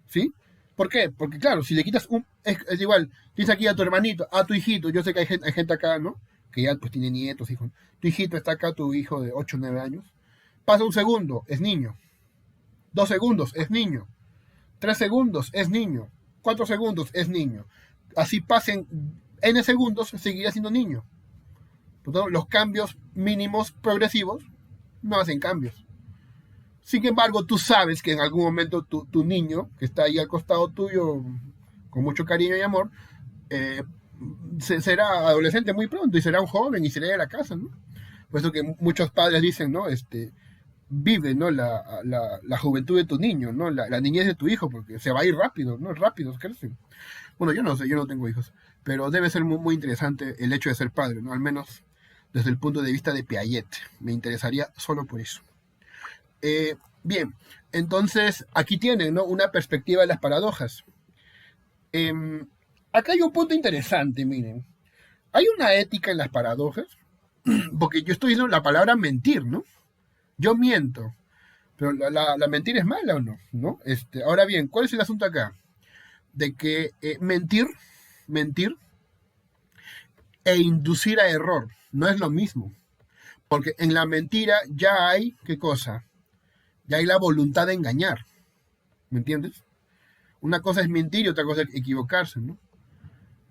¿Sí? ¿Por qué? Porque claro, si le quitas es igual, tienes aquí a tu hermanito, a tu hijito, yo sé que hay gente acá, ¿no? Que ya pues tiene nietos, hijos. Tu hijito está acá, tu hijo de 8 o 9 años. Pasa un segundo, es niño. 2 segundos, es niño. 3 segundos, es niño. 4 segundos, es niño. Así pasen n segundos, seguirá siendo niño. Por lo tanto, los cambios mínimos progresivos no hacen cambios. Sin embargo, tú sabes que en algún momento tu niño, que está ahí al costado tuyo, con mucho cariño y amor, será adolescente muy pronto y será un joven y será de la casa, ¿no? Por eso que muchos padres dicen, ¿no? Vive, ¿no? La juventud de tu niño, ¿no? La niñez de tu hijo, porque se va a ir rápido, ¿no? Rápido, crecen. Bueno, yo no sé, yo no tengo hijos, pero debe ser muy, muy interesante el hecho de ser padre, ¿no? Al menos desde el punto de vista de Piaget. Me interesaría solo por eso. Bien, entonces aquí tienen, ¿no? Una perspectiva de las paradojas. Acá hay un punto interesante, miren. Hay una ética en las paradojas, porque yo estoy diciendo la palabra mentir, ¿no? Yo miento, pero la mentira es mala o no, ¿no? Ahora bien, ¿cuál es el asunto acá? De que mentir e inducir a error no es lo mismo, porque en la mentira ya hay, ¿qué cosa? Ya hay la voluntad de engañar, ¿me entiendes? Una cosa es mentir y otra cosa es equivocarse, ¿no?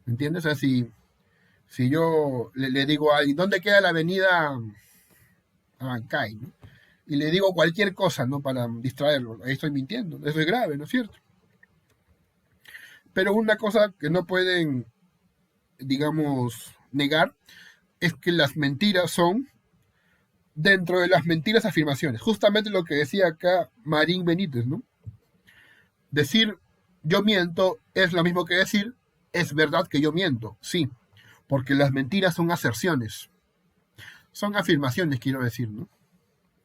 ¿Me entiendes? O sea, si yo le digo a alguien, ¿dónde queda la avenida Abancay, ¿no? Y le digo cualquier cosa, ¿no? Para distraerlo, ahí estoy mintiendo, eso es grave, ¿no es cierto? Pero una cosa que no pueden, digamos, negar es que las mentiras son dentro de las mentiras afirmaciones. Justamente lo que decía acá Marín Benítez, ¿no? Decir yo miento es lo mismo que decir, es verdad que yo miento, sí, porque las mentiras son aserciones, son afirmaciones, quiero decir, ¿no?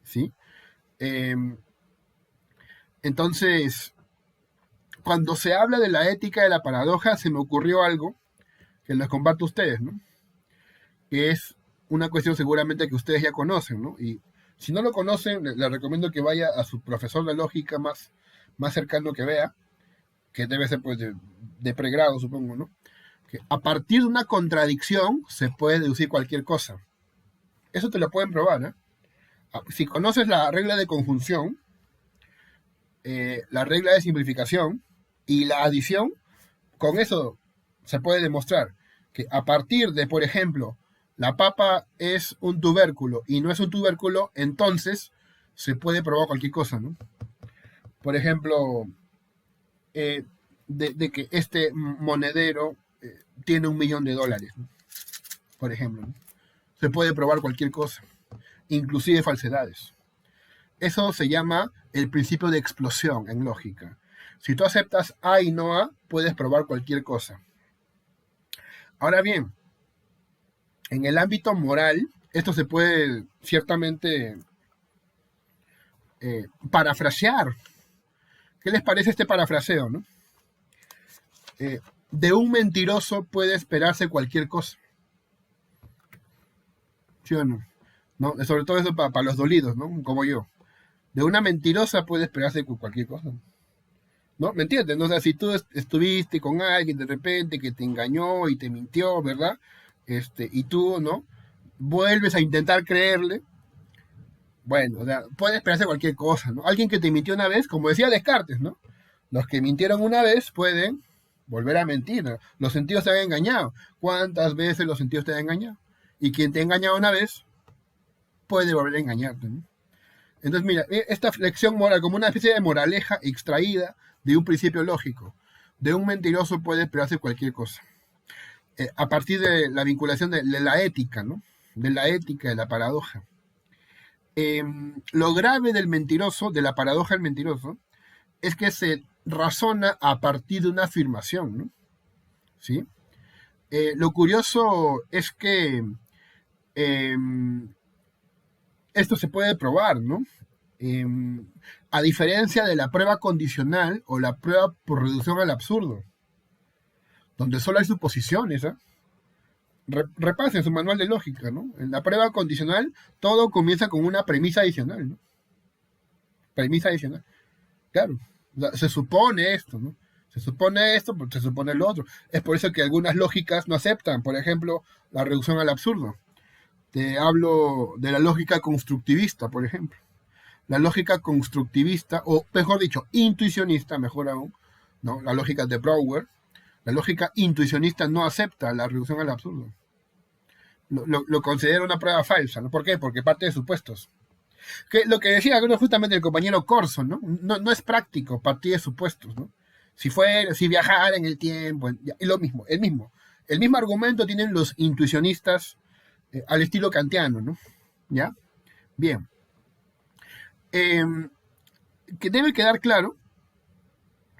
¿Sí? Em, entonces, cuando se habla de la ética de la paradoja, se me ocurrió algo que les comparto a ustedes, ¿no? Que es una cuestión seguramente que ustedes ya conocen, ¿no? Y si no lo conocen, les recomiendo que vaya a su profesor de lógica más cercano que vea, que debe ser pues de pregrado, supongo, ¿no? Que a partir de una contradicción se puede deducir cualquier cosa. Eso te lo pueden probar, ¿eh? Si conoces la regla de conjunción, la regla de simplificación y la adición, con eso se puede demostrar que a partir de, por ejemplo, la papa es un tubérculo y no es un tubérculo, entonces se puede probar cualquier cosa, ¿no? Por ejemplo, de que este monedero tiene $1.000.000, ¿no? Por ejemplo, ¿no? Se puede probar cualquier cosa, inclusive falsedades. Eso se llama el principio de explosión en lógica. Si tú aceptas A y no A, puedes probar cualquier cosa. Ahora bien, en el ámbito moral, esto se puede ciertamente parafrasear. ¿Qué les parece este parafraseo, no? De un mentiroso puede esperarse cualquier cosa. ¿Sí o no? ¿No? Sobre todo eso para los dolidos, ¿no? Como yo. De una mentirosa puede esperarse cualquier cosa. ¿No? ¿Me entiendes? ¿No? O sea, si tú estuviste con alguien de repente que te engañó y te mintió, ¿verdad? Y tú, ¿no? Vuelves a intentar creerle. Bueno, o sea, puede esperarse cualquier cosa, ¿no? Alguien que te mintió una vez, como decía Descartes, ¿no? Los que mintieron una vez pueden volver a mentir, ¿no? Los sentidos te han engañado. ¿Cuántas veces los sentidos te han engañado? Y quien te ha engañado una vez puede volver a engañarte, ¿no? Entonces, mira, esta lección moral, como una especie de moraleja extraída de un principio lógico. De un mentiroso puede esperarse cualquier cosa. A partir de la vinculación de la ética, ¿no? De la ética, de la paradoja. Lo grave del mentiroso, de la paradoja del mentiroso, es que se razona a partir de una afirmación, ¿no? ¿Sí? Lo curioso es que esto se puede probar, ¿no? A diferencia de la prueba condicional o la prueba por reducción al absurdo, donde solo hay suposiciones, ¿eh? Repasen su manual de lógica, ¿no? En la prueba condicional todo comienza con una premisa adicional, ¿no? Premisa adicional. Claro, o sea, se supone esto, ¿no? Se supone esto, pues se supone lo otro. Es por eso que algunas lógicas no aceptan, por ejemplo, la reducción al absurdo. Te hablo de la lógica constructivista, por ejemplo. La lógica constructivista, o mejor dicho, intuicionista, mejor aún, ¿no? La lógica de Brouwer. La lógica intuicionista no acepta la reducción al absurdo. Lo considera una prueba falsa, ¿no? ¿Por qué? Porque parte de supuestos. Que lo que decía justamente el compañero Corso, ¿no? No es práctico partir de supuestos, ¿no? Si viajara en el tiempo, es lo mismo, el mismo argumento tienen los intuicionistas al estilo kantiano, ¿no? ¿Ya? Bien. Que debe quedar claro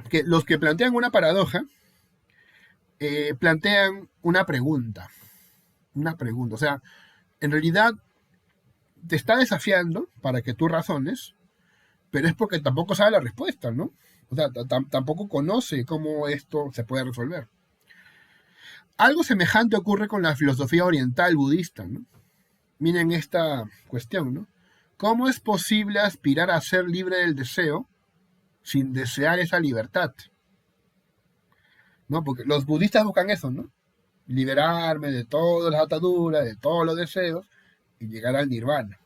que los que plantean una paradoja plantean una pregunta. O sea, en realidad te está desafiando para que tú razones, pero es porque tampoco sabe la respuesta, ¿no? O sea, tampoco conoce cómo esto se puede resolver. Algo semejante ocurre con la filosofía oriental budista, ¿no? Miren esta cuestión, ¿no? ¿Cómo es posible aspirar a ser libre del deseo sin desear esa libertad? ¿No? Porque los budistas buscan eso, ¿no? Liberarme de todas las ataduras, de todos los deseos y llegar al nirvana.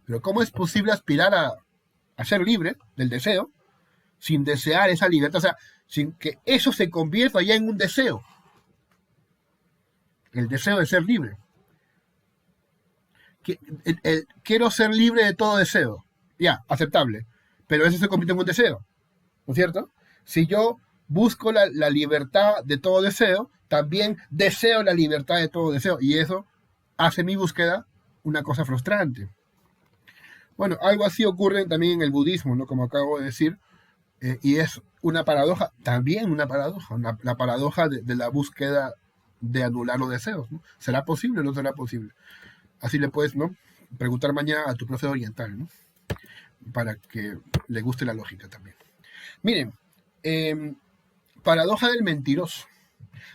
Pero ¿cómo es posible aspirar a ser libre del deseo sin desear esa libertad? O sea, sin que eso se convierta ya en un deseo. El deseo de ser libre. Quiero ser libre de todo deseo. Ya, aceptable. Pero eso se convierte en un deseo. ¿No es cierto? Si yo busco la libertad de todo deseo, también deseo la libertad de todo deseo. Y eso hace mi búsqueda una cosa frustrante. Bueno, algo así ocurre también en el budismo, ¿no? Como acabo de decir, Y es una paradoja, también una paradoja, la paradoja de la búsqueda de anular los deseos, ¿no? ¿Será posible o no será posible? Así le puedes, ¿no?, preguntar mañana a tu profe oriental, ¿no?, para que le guste la lógica también. Miren, paradoja del mentiroso.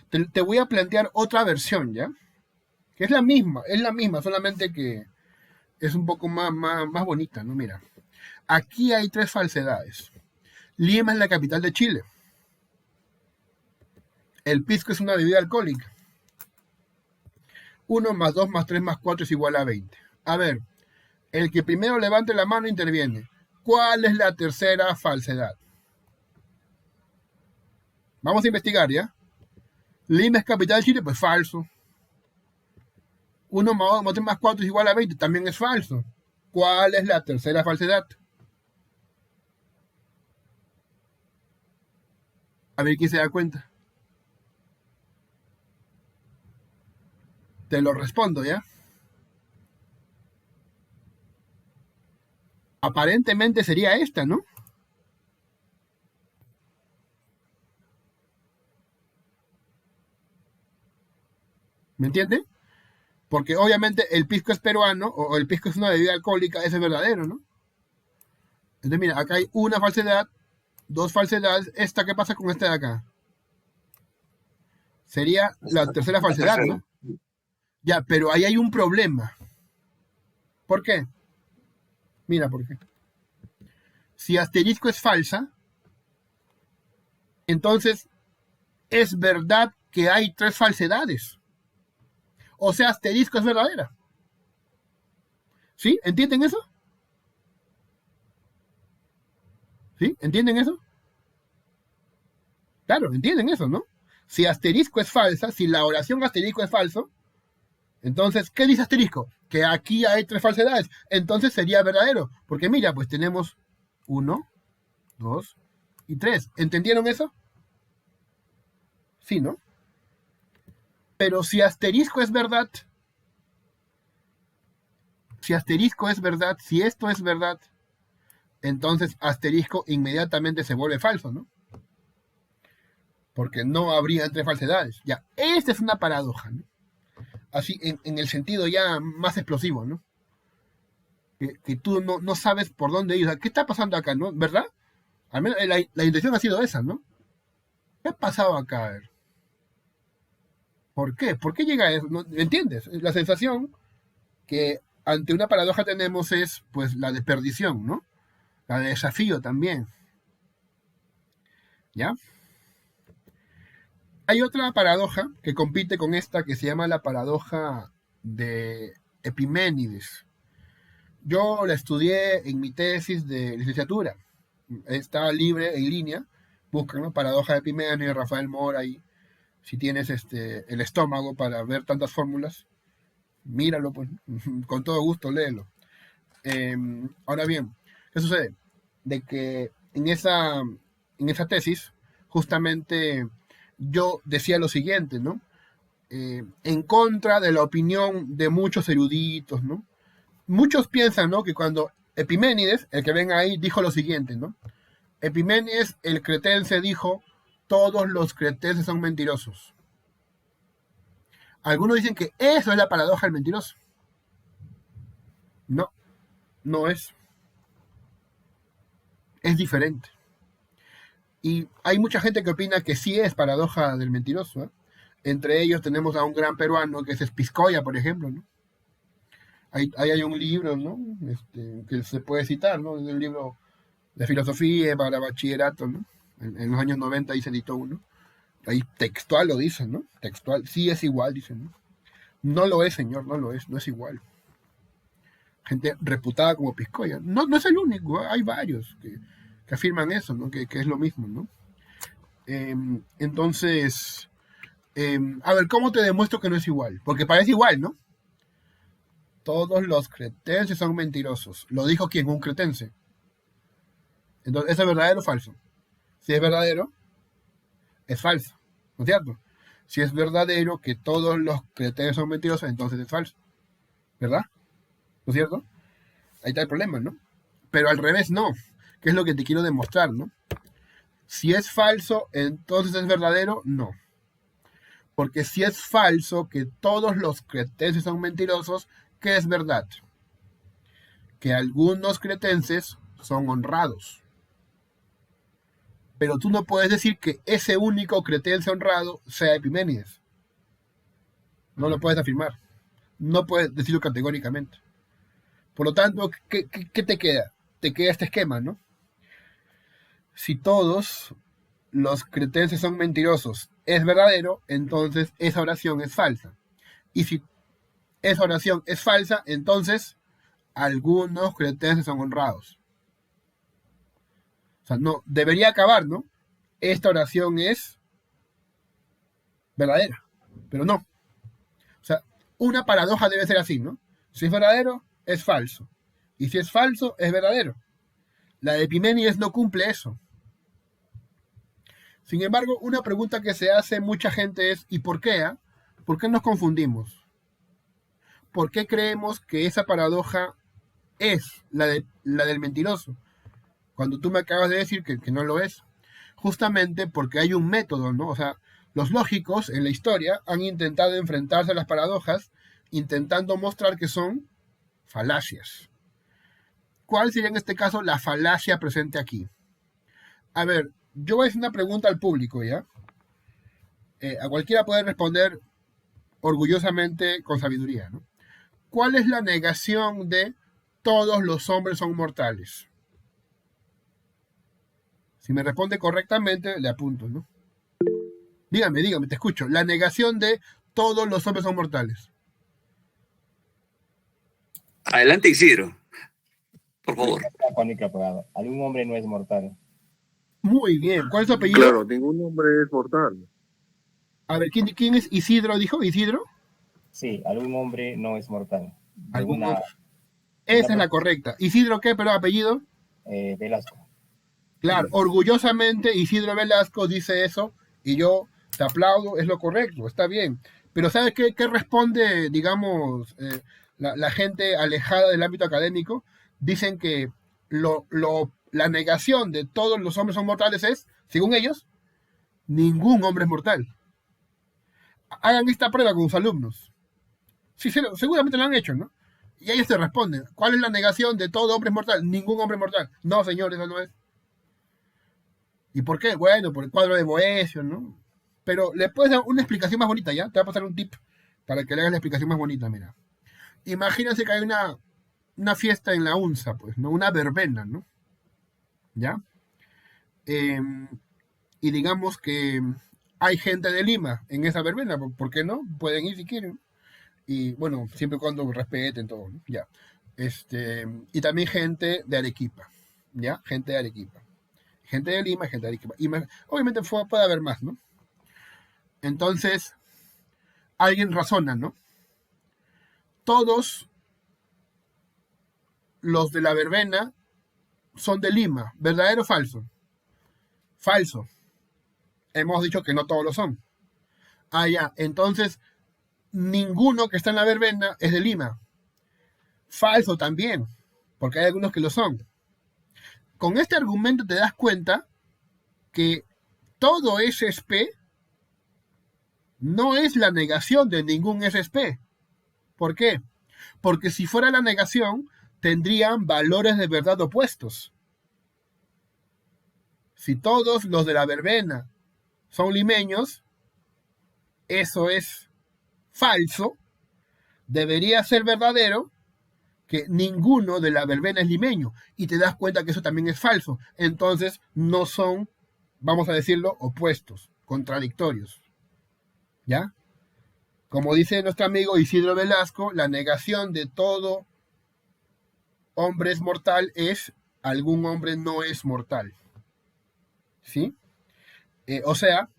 Te voy a plantear otra versión, ¿ya? Que es la misma, solamente que es un poco más bonita, ¿no? Mira, aquí hay 3 falsedades. Lima es la capital de Chile. El pisco es una bebida alcohólica. 1 más 2 más 3 más 4 es igual a 20. A ver, el que primero levante la mano interviene. ¿Cuál es la tercera falsedad? Vamos a investigar, ¿ya? Lima es capital de Chile, pues falso. 1 más 2 más 3 más 4 es igual a 20, también es falso. ¿Cuál es la tercera falsedad? A ver quién se da cuenta. Te lo respondo, ¿ya? Aparentemente sería esta, ¿no? ¿Me entiende? Porque obviamente el pisco es peruano, o el pisco es una bebida alcohólica, ese es verdadero, ¿no? Entonces, mira, acá hay una falsedad, 2 falsedades. ¿Esta qué pasa con esta de acá? Sería la tercera falsedad, ¿no? Ya, pero ahí hay un problema. ¿Por qué? Mira, ¿por qué? Si asterisco es falsa, entonces es verdad que hay 3 falsedades. O sea, asterisco es verdadera. ¿Sí? ¿Entienden eso? ¿Sí? ¿Entienden eso? Claro, entienden eso, ¿no? Si asterisco es falsa, si la oración asterisco es falso, entonces, ¿qué dice asterisco? Que aquí hay 3 falsedades. Entonces sería verdadero. Porque mira, pues tenemos 1, 2 y 3. ¿Entendieron eso? Sí, ¿no? Pero si asterisco es verdad, si esto es verdad, entonces asterisco inmediatamente se vuelve falso, ¿no? Porque no habría 3 falsedades. Ya, esta es una paradoja, ¿no? Así, en el sentido ya más explosivo, ¿no? Que tú no sabes por dónde ir. O sea, ¿qué está pasando acá, no? ¿Verdad? Al menos la intención ha sido esa, ¿no? ¿Qué ha pasado acá? A ver. ¿Por qué? ¿Por qué llega a eso? ¿No? ¿Entiendes? La sensación que ante una paradoja tenemos es, pues, la de perdición, ¿no? La de desafío también. ¿Ya? Hay otra paradoja que compite con esta que se llama la paradoja de Epiménides. Yo la estudié en mi tesis de licenciatura. Está libre en línea. Buscan, ¿no?, paradoja de Epiménides, Rafael Mora, y si tienes el estómago para ver tantas fórmulas, míralo, pues, con todo gusto, léelo. Ahora bien, ¿qué sucede? De que en esa tesis, justamente yo decía lo siguiente, ¿no? En contra de la opinión de muchos eruditos, ¿no? Muchos piensan, ¿no?, que cuando Epiménides, el que ven ahí, dijo lo siguiente, ¿no? Epiménides, el cretense, dijo: todos los cretenses son mentirosos. Algunos dicen que eso es la paradoja del mentiroso. No, no es. Es diferente. Y hay mucha gente que opina que sí es paradoja del mentiroso, ¿eh? Entre ellos tenemos a un gran peruano que es Piscoya, por ejemplo, ¿no? Ahí hay un libro, ¿no?, que se puede citar, ¿no? Es un libro de filosofía para bachillerato, ¿no? En los años 90 ahí se editó uno. Ahí textual lo dicen, ¿no? Textual. Sí es igual, dicen, ¿no? No lo es, señor, no es igual. Gente reputada como Piscoya. No es el único, ¿eh? Hay varios que afirman eso, ¿no? Que es lo mismo, ¿no? Entonces, a ver, ¿cómo te demuestro que no es igual? Porque parece igual, ¿no? Todos los cretenses son mentirosos. ¿Lo dijo quién? Un cretense. Entonces, ¿eso es verdadero o falso? Si es verdadero, es falso, ¿no es cierto? Si es verdadero que todos los cretenses son mentirosos, entonces es falso, ¿verdad? ¿No es cierto? Ahí está el problema, ¿no? Pero al revés no, que es lo que te quiero demostrar, ¿no? Si es falso, entonces es verdadero, no. Porque si es falso que todos los cretenses son mentirosos, ¿qué es verdad? Que algunos cretenses son honrados. Pero tú no puedes decir que ese único cretense honrado sea Epiménides. No lo puedes afirmar. No puedes decirlo categóricamente. Por lo tanto, ¿qué te queda? Te queda este esquema, ¿no? Si todos los cretenses son mentirosos es verdadero, entonces esa oración es falsa. Y si esa oración es falsa, entonces algunos cretenses son honrados. O sea, no, debería acabar, ¿no? Esta oración es verdadera, pero no. O sea, una paradoja debe ser así, ¿no? Si es verdadero, es falso. Y si es falso, es verdadero. La de Epiménides no cumple eso. Sin embargo, una pregunta que se hace mucha gente es, ¿y por qué? ¿Por qué nos confundimos? ¿Por qué creemos que esa paradoja es la del mentiroso? Cuando tú me acabas de decir que no lo es. Justamente porque hay un método, ¿no? O sea, los lógicos en la historia han intentado enfrentarse a las paradojas, intentando mostrar que son falacias. ¿Cuál sería en este caso la falacia presente aquí? A ver, yo voy a hacer una pregunta al público, ¿ya? A cualquiera puede responder orgullosamente con sabiduría, ¿no? ¿Cuál es la negación de todos los hombres son mortales? Si me responde correctamente, le apunto, ¿no? Dígame, te escucho. La negación de todos los hombres son mortales. Adelante, Isidro, por favor. Algún hombre no es mortal. Muy bien. ¿Cuál es su apellido? Claro, ningún hombre es mortal. A ver, ¿quién es Isidro? ¿Dijo Isidro? Sí, algún hombre no es mortal. Esa es la correcta. ¿Isidro qué, pero apellido? Velasco. Claro, orgullosamente Isidro Velasco dice eso y yo te aplaudo, es lo correcto, está bien. Pero ¿sabes qué responde, digamos, la gente alejada del ámbito académico? Dicen que la negación de todos los hombres son mortales es, según ellos, ningún hombre es mortal. Hagan esta prueba con sus alumnos. Sí, seguramente lo han hecho, ¿no? Y ellos te responden, ¿cuál es la negación de todo hombre es mortal? Ningún hombre es mortal. No, señor, eso no es. ¿Y por qué? Bueno, por el cuadro de Boecio, ¿no? Pero le puedes dar una explicación más bonita, ¿ya? Te voy a pasar un tip para que le hagas la explicación más bonita, mira. Imagínense que hay una fiesta en la UNSA, pues, ¿no? Una verbena, ¿no? ¿Ya? Y digamos que hay gente de Lima en esa verbena, ¿por qué no? Pueden ir si quieren. Y bueno, siempre y cuando respeten todo, ¿no? Ya. Y también gente de Arequipa, ¿ya? Gente de Arequipa. Gente de Lima, gente de Arequipa. Y obviamente puede haber más, ¿no? Entonces, alguien razona, ¿no? Todos los de la verbena son de Lima. ¿Verdadero o falso? Falso. Hemos dicho que no todos lo son. Ah, ya. Entonces, ninguno que está en la verbena es de Lima. Falso también, porque hay algunos que lo son. Con este argumento te das cuenta que todo SSP no es la negación de ningún SSP. ¿Por qué? Porque si fuera la negación, tendrían valores de verdad opuestos. Si todos los de la verbena son limeños, eso es falso. Debería ser verdadero que ninguno de la verbena es limeño, y te das cuenta que eso también es falso. Entonces no son, vamos a decirlo, opuestos, contradictorios. ¿Ya? Como dice nuestro amigo Isidro Velasco, la negación de todo hombre es mortal es algún hombre no es mortal. ¿Sí? O sea,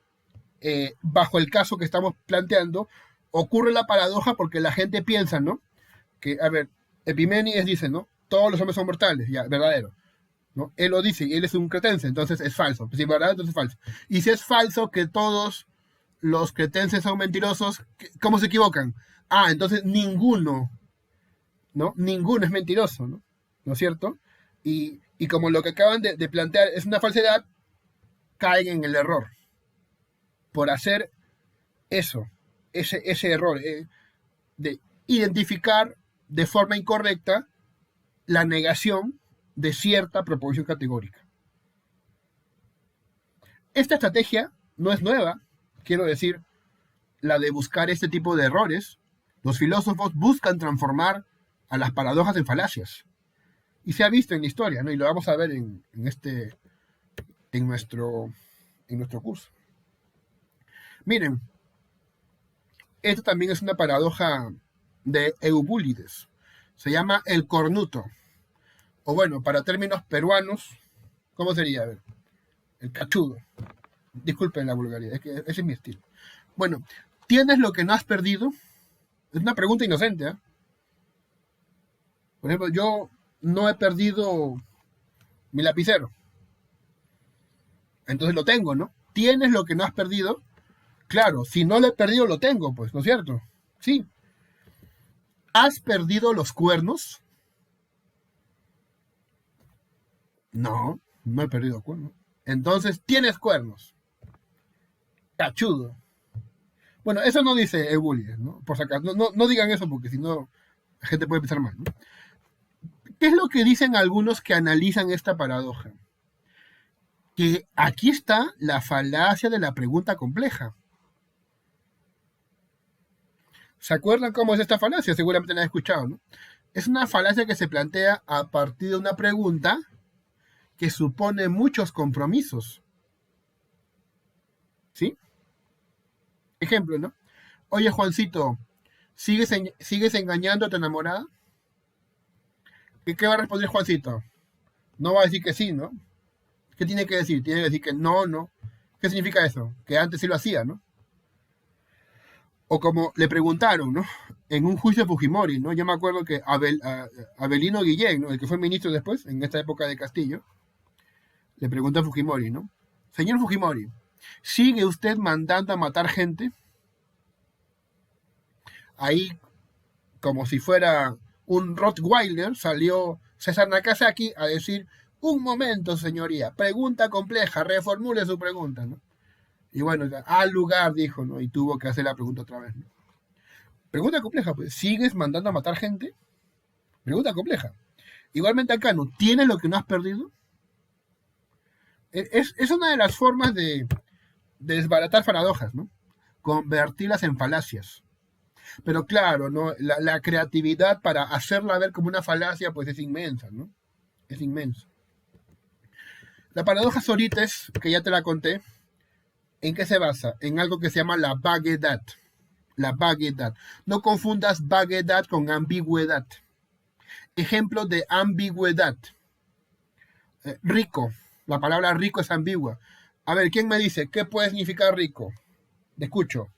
bajo el caso que estamos planteando, ocurre la paradoja porque la gente piensa, ¿no? Que, a ver, Epiménides dice, ¿no? Todos los hombres son mortales, ya, verdadero. ¿No? Él lo dice y él es un cretense, entonces es falso. Si es verdadero, entonces es falso. Y si es falso que todos los cretenses son mentirosos, ¿cómo se equivocan? Ah, entonces ninguno, ¿no? Ninguno es mentiroso, ¿no? ¿No es cierto? Y como lo que acaban de plantear es una falsedad, caen en el error por hacer eso, ese error de identificar de forma incorrecta la negación de cierta proposición categórica. Esta estrategia no es nueva, quiero decir, la de buscar este tipo de errores. Los filósofos buscan transformar a las paradojas en falacias. Y se ha visto en la historia, ¿no? Y lo vamos a ver en nuestro curso. Miren, esto también es una paradoja de Eubúlides. Se llama el cornuto. O bueno, para términos peruanos, ¿cómo sería? A ver, el cachudo. Disculpen la vulgaridad, es que ese es mi estilo. Bueno, ¿tienes lo que no has perdido? Es una pregunta inocente, ¿eh? Por ejemplo, yo no he perdido mi lapicero. Entonces lo tengo, ¿no? ¿Tienes lo que no has perdido? Claro, si no lo he perdido, lo tengo, pues, ¿no es cierto? Sí. ¿Has perdido los cuernos? No, no he perdido cuernos. Entonces, ¿tienes cuernos? Cachudo. Bueno, eso no dice Eubúlides, ¿no? Por si acaso, no digan eso porque si no, la gente puede pensar mal, ¿no? ¿Qué es lo que dicen algunos que analizan esta paradoja? Que aquí está la falacia de la pregunta compleja. ¿Se acuerdan cómo es esta falacia? Seguramente la han escuchado, ¿no? Es una falacia que se plantea a partir de una pregunta que supone muchos compromisos. ¿Sí? Ejemplo, ¿no? Oye, Juancito, ¿sigues engañando a tu enamorada? ¿Qué va a responder Juancito? No va a decir que sí, ¿no? ¿Qué tiene que decir? Tiene que decir que no, no. ¿Qué significa eso? Que antes sí lo hacía, ¿no? O como le preguntaron, ¿no? En un juicio de Fujimori, ¿no? Yo me acuerdo que Abelino Guillén, ¿no? El que fue ministro después, en esta época de Castillo, le preguntó a Fujimori, ¿no? Señor Fujimori, ¿sigue usted mandando a matar gente? Ahí, como si fuera un Rottweiler, salió César Nakazaki a decir, un momento, señoría, pregunta compleja, reformule su pregunta, ¿no? Y bueno, al lugar dijo, ¿no? Y tuvo que hacer la pregunta otra vez, ¿no? Pregunta compleja, pues, ¿sigues mandando a matar gente? Pregunta compleja. Igualmente acá, ¿no? ¿Tienes lo que no has perdido? Es una de las formas de desbaratar paradojas, ¿no? Convertirlas en falacias. Pero claro, ¿no? La creatividad para hacerla ver como una falacia, pues es inmensa, ¿no? Es inmensa. La paradoja Sorites, que ya te la conté, ¿en qué se basa? En algo que se llama la vaguedad. La vaguedad. No confundas vaguedad con ambigüedad. Ejemplo de ambigüedad. Rico. La palabra rico es ambigua. A ver, ¿quién me dice qué puede significar rico? Te escucho.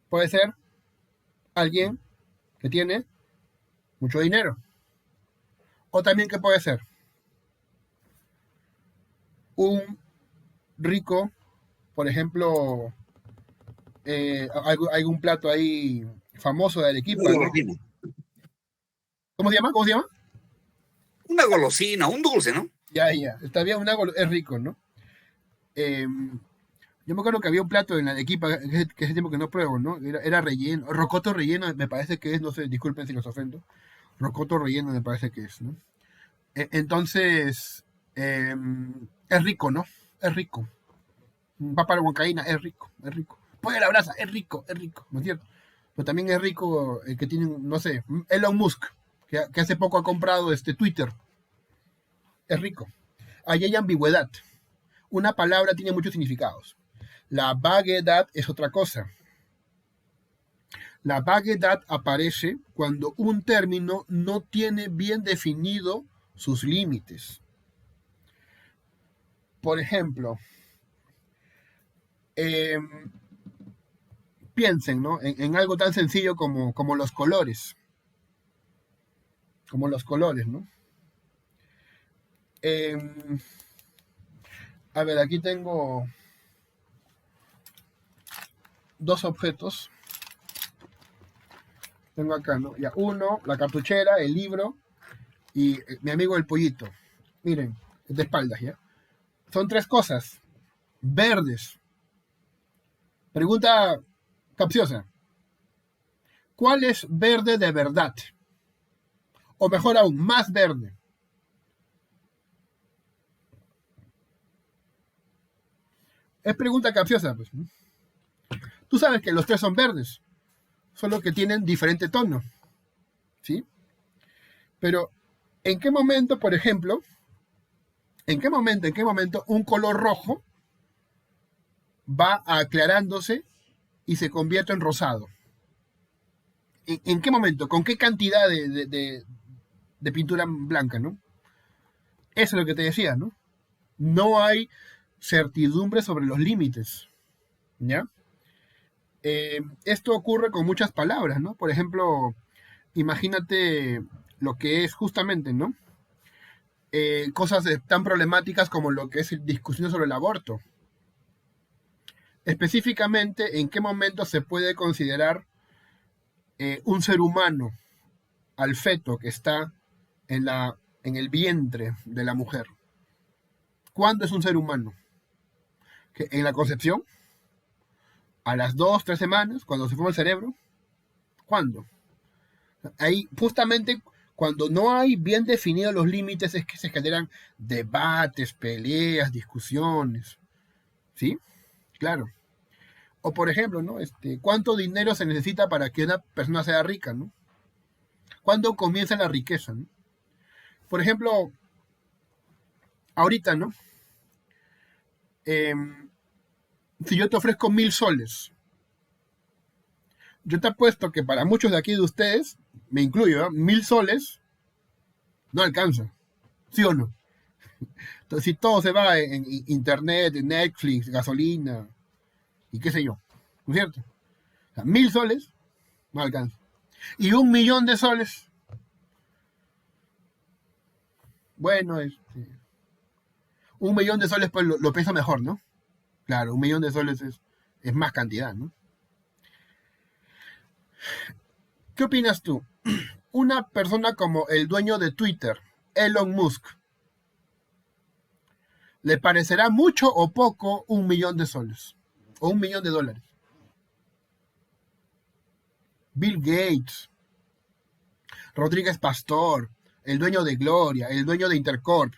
Puede ser alguien que tiene mucho dinero. O también, ¿qué puede ser? Un rico, por ejemplo, hay un plato ahí famoso de Arequipa, Una ¿no? golosina. ¿Cómo se llama? ¿Cómo se llama? Una golosina, un dulce, ¿no? Ya. Está bien, es rico, ¿no? Yo me acuerdo que había un plato en la Arequipa, que ese tiempo que no pruebo, ¿no? Era relleno, rocoto relleno, me parece que es, no sé, disculpen si los ofendo. Rocoto relleno me parece que es, ¿no? Entonces, es rico, ¿no? Es rico. Papa a la huancaína, es rico, es rico. Pollo a la brasa, es rico, ¿no es cierto? Pero también es rico el que tiene, no sé, Elon Musk, que hace poco ha comprado Twitter. Es rico. Ahí hay ambigüedad. Una palabra tiene muchos significados. La vaguedad es otra cosa. La vaguedad aparece cuando un término no tiene bien definido sus límites. Por ejemplo, piensen, ¿no? en algo tan sencillo como los colores. Como los colores, ¿no? A ver, aquí tengo dos objetos. Tengo acá, ¿no? Ya, uno, la cartuchera, el libro, y mi amigo el pollito. Miren, de espaldas, ¿ya? Son tres cosas. Verdes. Pregunta capciosa. ¿Cuál es verde de verdad? O mejor aún, más verde. Es pregunta capciosa, pues. Tú sabes que los tres son verdes, solo que tienen diferente tono, ¿sí? Pero, ¿en qué momento, por ejemplo, en qué momento un color rojo va aclarándose y se convierte en rosado? ¿En qué momento? ¿Con qué cantidad de pintura blanca, no? Eso es lo que te decía, ¿no? No hay certidumbre sobre los límites, ¿ya? Esto ocurre con muchas palabras, ¿no? Por ejemplo, imagínate lo que es justamente, ¿no? Cosas tan problemáticas como lo que es discusión sobre el aborto. Específicamente, ¿en qué momento se puede considerar un ser humano al feto que está en el vientre de la mujer? ¿Cuándo es un ser humano? ¿En la concepción? ¿A las 2, 3 semanas? ¿Cuando se forma el cerebro? ¿Cuándo? Ahí, justamente, cuando no hay bien definidos los límites, es que se generan debates, peleas, discusiones. ¿Sí? Claro. O por ejemplo, ¿no? ¿Cuánto dinero se necesita para que una persona sea rica, ¿no? ¿Cuándo comienza la riqueza, ¿no? Por ejemplo, ahorita, ¿no? Si yo te ofrezco 1.000 soles, yo te apuesto que para muchos de aquí de ustedes, me incluyo, ¿no? 1.000 soles no alcanza, ¿sí o no? Entonces, si todo se va en internet, en Netflix, gasolina y qué sé yo, ¿no es cierto? O sea, 1.000 soles no alcanza. Y 1.000.000 de soles, bueno, 1.000.000 de soles pues lo pienso mejor, ¿no? Claro, 1.000.000 de soles es más cantidad, ¿no? ¿Qué opinas tú? Una persona como el dueño de Twitter, Elon Musk, ¿le parecerá mucho o poco 1.000.000 de soles? O 1.000.000 de dólares. Bill Gates, Rodríguez Pastor, el dueño de Gloria, el dueño de Intercorp,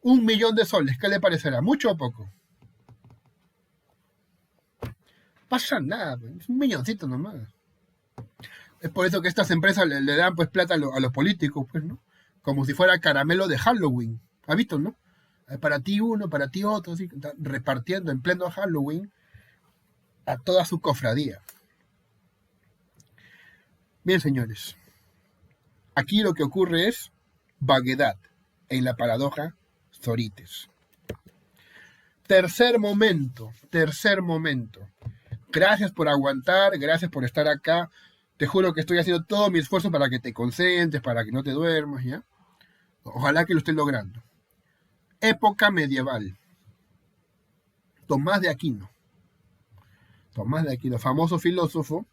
1.000.000 de soles, ¿qué le parecerá? ¿Mucho o poco? Pasa nada, es un milloncito nomás. Es por eso que estas empresas le dan pues plata a los políticos, pues, ¿no? Como si fuera caramelo de Halloween. ¿Has visto, no? Para ti uno, para ti otro, así, repartiendo en pleno Halloween a toda su cofradía. Bien, señores. Aquí lo que ocurre es vaguedad en la paradoja Zorites. Tercer momento. Gracias por aguantar, gracias por estar acá. Te juro que estoy haciendo todo mi esfuerzo para que te concentres, para que no te duermas, ¿ya? Ojalá que lo estés logrando. Época medieval. Tomás de Aquino, famoso filósofo.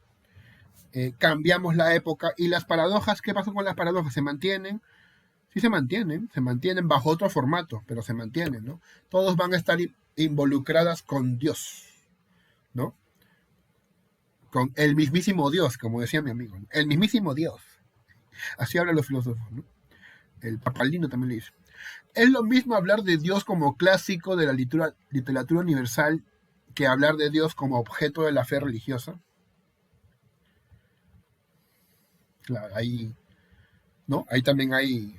Cambiamos la época y las paradojas, ¿qué pasó con las paradojas? ¿Se mantienen? Sí se mantienen bajo otro formato, pero se mantienen, ¿no? Todos van a estar involucradas con Dios, ¿no? Con el mismísimo Dios, como decía mi amigo, ¿no? El mismísimo Dios. Así hablan los filósofos, ¿no? El Papalino también le dice. Es lo mismo hablar de Dios como clásico de la literatura universal que hablar de Dios como objeto de la fe religiosa. Claro, ahí, ¿no? Ahí también hay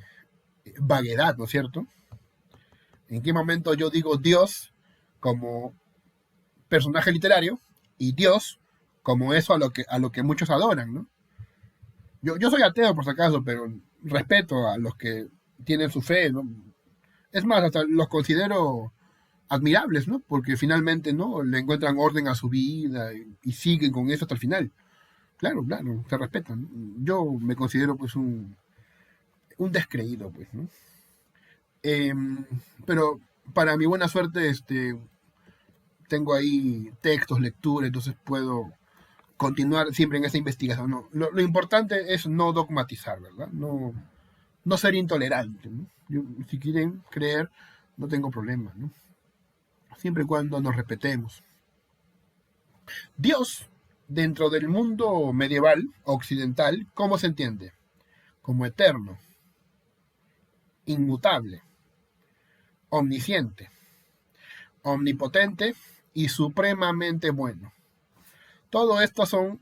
vaguedad, ¿no es cierto? ¿En qué momento yo digo Dios como personaje literario y Dios como eso a lo que muchos adoran, ¿no? Yo soy ateo por si acaso, pero respeto a los que tienen su fe, ¿no? Es más, hasta los considero admirables, ¿no? Porque finalmente, ¿no? Le encuentran orden a su vida y siguen con eso hasta el final. Claro, se respetan. Yo me considero pues un descreído, pues, ¿no? Pero para mi buena suerte, tengo ahí textos, lecturas, entonces puedo continuar siempre en esa investigación. No, lo importante es no dogmatizar, ¿verdad? no ser intolerante, ¿no? Si quieren creer, no tengo problema, ¿no? Siempre y cuando nos respetemos. Dios, dentro del mundo medieval, occidental, ¿cómo se entiende? Como eterno, inmutable, omnisciente, omnipotente y supremamente bueno. Todo esto son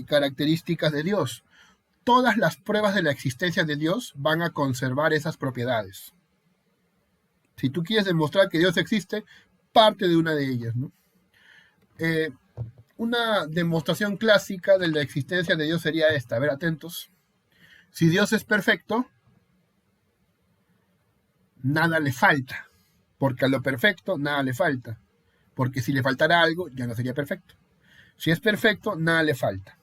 características de Dios. Todas las pruebas de la existencia de Dios van a conservar esas propiedades. Si tú quieres demostrar que Dios existe, parte de una de ellas, ¿no? Una demostración clásica de la existencia de Dios sería esta. A ver, atentos. Si Dios es perfecto, nada le falta, porque a lo perfecto nada le falta, porque si le faltara algo ya no sería perfecto. Si es perfecto, nada le falta.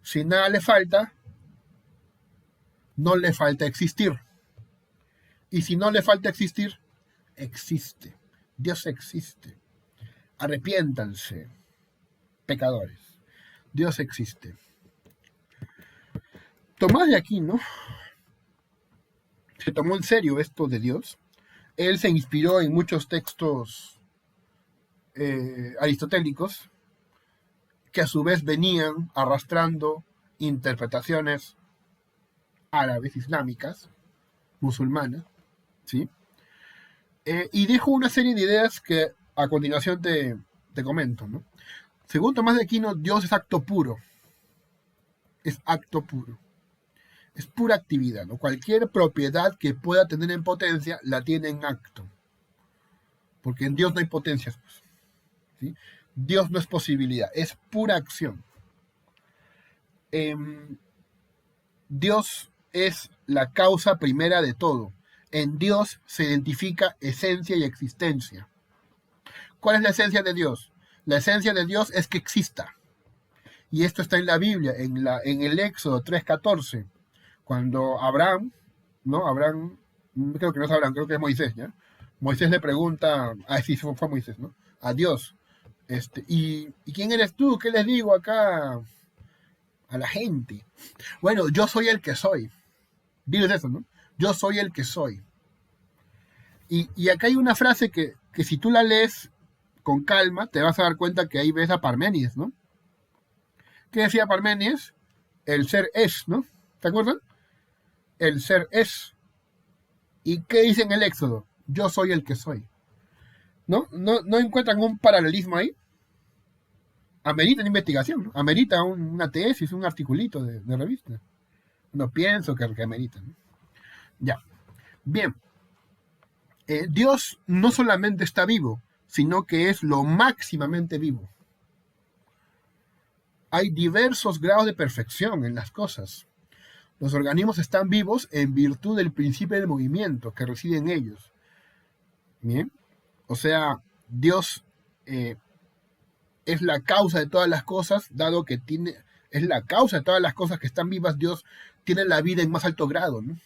Si nada le falta, no le falta existir. Y si no le falta existir, existe. Dios existe. Arrepiéntanse, pecadores. Dios existe. Tomás de Aquino se tomó en serio esto de Dios. Él se inspiró en muchos textos aristotélicos que a su vez venían arrastrando interpretaciones árabes, islámicas, musulmanas, ¿sí? Y dijo una serie de ideas que a continuación te comento, ¿no? Según Tomás de Aquino, Dios es acto puro. Es acto puro. Es pura actividad, ¿no? Cualquier propiedad que pueda tener en potencia, la tiene en acto. Porque en Dios no hay potencias, pues, ¿sí? Dios no es posibilidad, es pura acción. Dios es la causa primera de todo. En Dios se identifica esencia y existencia. ¿Cuál es la esencia de Dios? La esencia de Dios es que exista. Y esto está en la Biblia, en el Éxodo 3:14. Cuando Abraham, ¿no? Abraham, creo que no es Abraham, creo que es Moisés, ¿ya? Moisés le pregunta, sí, fue Moisés, ¿no? A Dios, ¿y quién eres tú? ¿Qué les digo acá a la gente? Bueno, yo soy el que soy. Diles eso, ¿no? Yo soy el que soy. Y acá hay una frase que si tú la lees con calma, te vas a dar cuenta que ahí ves a Parménides, ¿no? ¿Qué decía Parménides? El ser es, ¿no? ¿Te acuerdan? El ser es. ¿Y qué dice en el Éxodo? Yo soy el que soy. ¿No? ¿No encuentran un paralelismo ahí? Amerita una investigación, ¿no? Amerita una tesis, un articulito de revista. No pienso que amerita, ¿no? Ya. Bien. Dios no solamente está vivo, sino que es lo máximamente vivo. Hay diversos grados de perfección en las cosas. Los organismos están vivos en virtud del principio del movimiento que reside en ellos. Bien. O sea, Dios es la causa de todas las cosas, dado que es la causa de todas las cosas que están vivas. Dios tiene la vida en más alto grado, ¿no?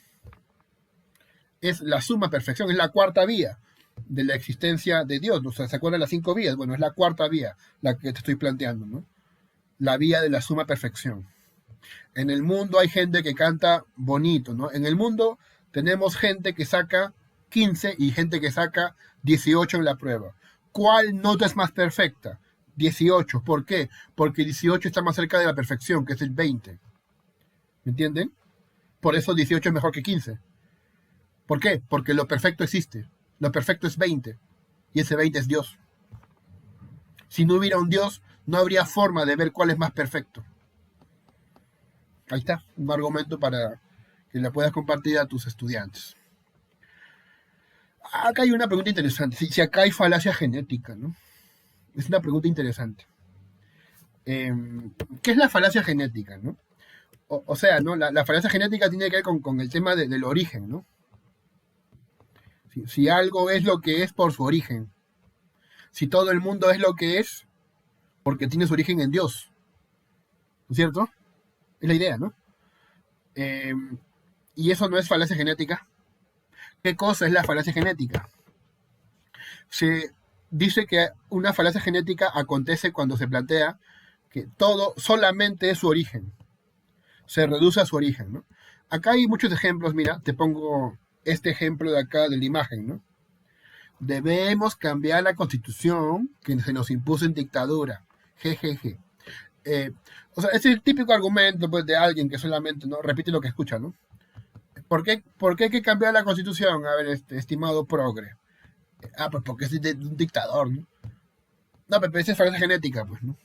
Es la suma perfección, es la cuarta vía de la existencia de Dios. O sea, ¿se acuerdan las 5 vías? Bueno, es la cuarta vía la que te estoy planteando, ¿no? La vía de la suma perfección. En el mundo hay gente que canta bonito, ¿no? En el mundo tenemos gente que saca 15 y gente que saca 18 en la prueba. ¿Cuál nota es más perfecta? 18. ¿Por qué? Porque 18 está más cerca de la perfección, que es el 20. ¿Me entienden? Por eso 18 es mejor que 15. ¿Por qué? Porque lo perfecto existe. Lo perfecto es 20. Y ese 20 es Dios. Si no hubiera un Dios, no habría forma de ver cuál es más perfecto. Ahí está, un argumento para que la puedas compartir a tus estudiantes. Acá hay una pregunta interesante. Si acá hay falacia genética, ¿no? Es una pregunta interesante. ¿Qué es la falacia genética, no? O sea, ¿no? La falacia genética tiene que ver con el tema del origen, ¿no? Si algo es lo que es por su origen. Si todo el mundo es lo que es porque tiene su origen en Dios. ¿No es cierto? Es la idea, ¿no? ¿Y eso no es falacia genética? ¿Qué cosa es la falacia genética? Se dice que una falacia genética acontece cuando se plantea que todo solamente es su origen. Se reduce a su origen, ¿no? acá hay muchos ejemplos, mira, te pongo este ejemplo de acá de la imagen, ¿no? Debemos cambiar la constitución que se nos impuso en dictadura. Jejeje. Eh, o sea, ese es el típico argumento pues, de alguien que solamente no repite lo que escucha, ¿no? ¿Por qué hay que cambiar la constitución? A ver, estimado progre. Ah, pues porque es de un dictador, ¿no? No, pero esa es falacia genética, pues, ¿no?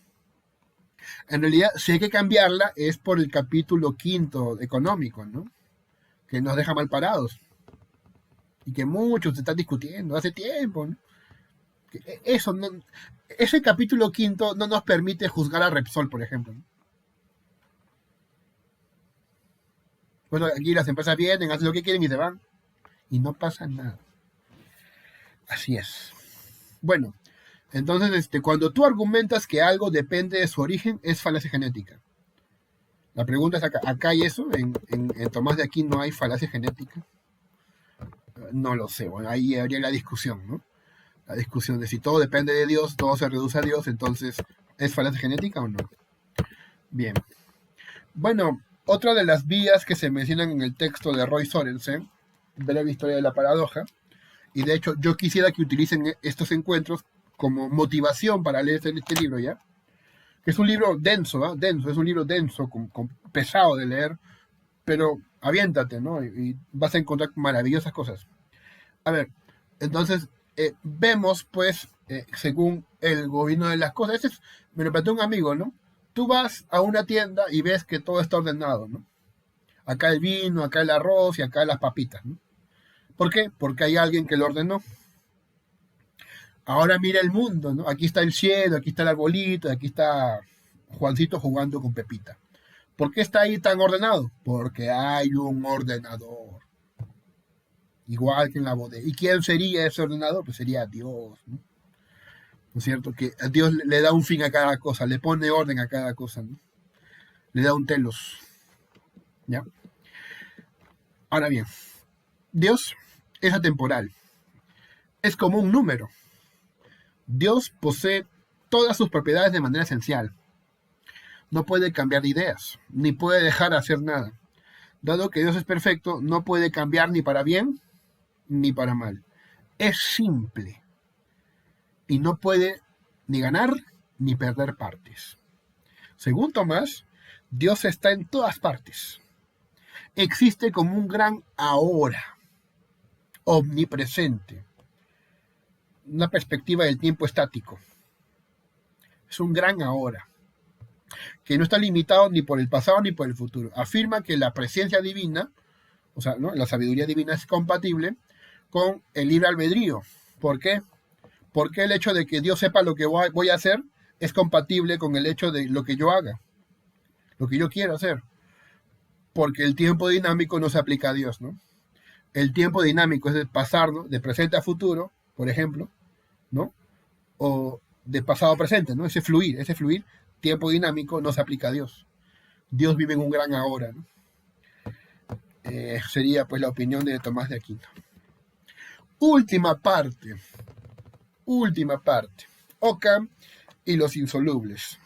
En realidad, si hay que cambiarla es por el capítulo quinto económico, ¿no? Que nos deja mal parados. Y que muchos se están discutiendo hace tiempo, ¿no? Eso no, ese capítulo quinto no nos permite juzgar a Repsol, por ejemplo, ¿no? Bueno, aquí las empresas vienen, hacen lo que quieren y se van. Y no pasa nada. Así es. Bueno, entonces cuando tú argumentas que algo depende de su origen, es falacia genética. La pregunta es acá. ¿Acá hay eso? ¿En Tomás de Aquino no hay falacia genética? No lo sé. Bueno, ahí habría la discusión, ¿no? La discusión de si todo depende de Dios, todo se reduce a Dios, entonces, ¿es falacia genética o no? Bien. Bueno, otra de las vías que se mencionan en el texto de Roy Sorensen, Breve Historia de la Paradoja, y de hecho yo quisiera que utilicen estos encuentros como motivación para leer este libro, ¿ya? Que es un libro denso, ¿eh? Denso, es un libro denso, pesado de leer, pero aviéntate, ¿no? Y vas a encontrar maravillosas cosas. A ver, entonces, vemos, pues, según el gobierno de las cosas, me lo planteó un amigo, ¿no? Tú vas a una tienda y ves que todo está ordenado, ¿no? Acá el vino, acá el arroz y acá las papitas, ¿no? ¿Por qué? Porque hay alguien que lo ordenó. Ahora mira el mundo, ¿no? Aquí está el cielo, aquí está el arbolito, aquí está Juancito jugando con Pepita. ¿Por qué está ahí tan ordenado? Porque hay un ordenador. Igual que en la bodega. ¿Y quién sería ese ordenador? Pues sería Dios, ¿no? ¿No es cierto? Que a Dios le da un fin a cada cosa, le pone orden a cada cosa, ¿no? Le da un telos. ¿Ya? Ahora bien, Dios es atemporal. Es como un número. Dios posee todas sus propiedades de manera esencial. No puede cambiar de ideas, ni puede dejar de hacer nada. Dado que Dios es perfecto, no puede cambiar ni para bien ni para mal. Es simple y no puede ni ganar ni perder partes. Según Tomás, Dios está en todas partes. Existe como un gran ahora, omnipresente, una perspectiva del tiempo estático. Es un gran ahora, que no está limitado ni por el pasado ni por el futuro. Afirma que la presencia divina, o sea, ¿no? La sabiduría divina es compatible con el libre albedrío. ¿Por qué? Porque el hecho de que Dios sepa lo que voy a hacer es compatible con el hecho de lo que yo haga, lo que yo quiero hacer. Porque el tiempo dinámico no se aplica a Dios, ¿no? El tiempo dinámico es de pasar, ¿no? De presente a futuro, por ejemplo, ¿no? O de pasado a presente, ¿no? Ese fluir, tiempo dinámico, no se aplica a Dios. Dios vive en un gran ahora, ¿no? Sería pues la opinión de Tomás de Aquino. Última parte. Occam y los insolubles.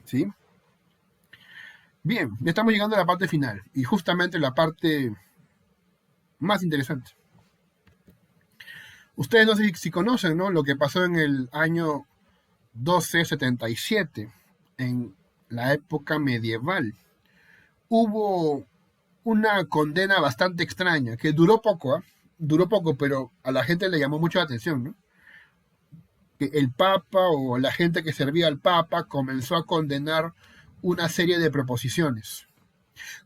¿Sí? Bien, ya estamos llegando a la parte final. Y justamente la parte más interesante. Ustedes no sé si conocen, ¿no? Lo que pasó en el año 1277, en la época medieval. Hubo una condena bastante extraña, que duró poco, pero a la gente le llamó mucho la atención, ¿no? Que el Papa o la gente que servía al Papa comenzó a condenar una serie de proposiciones.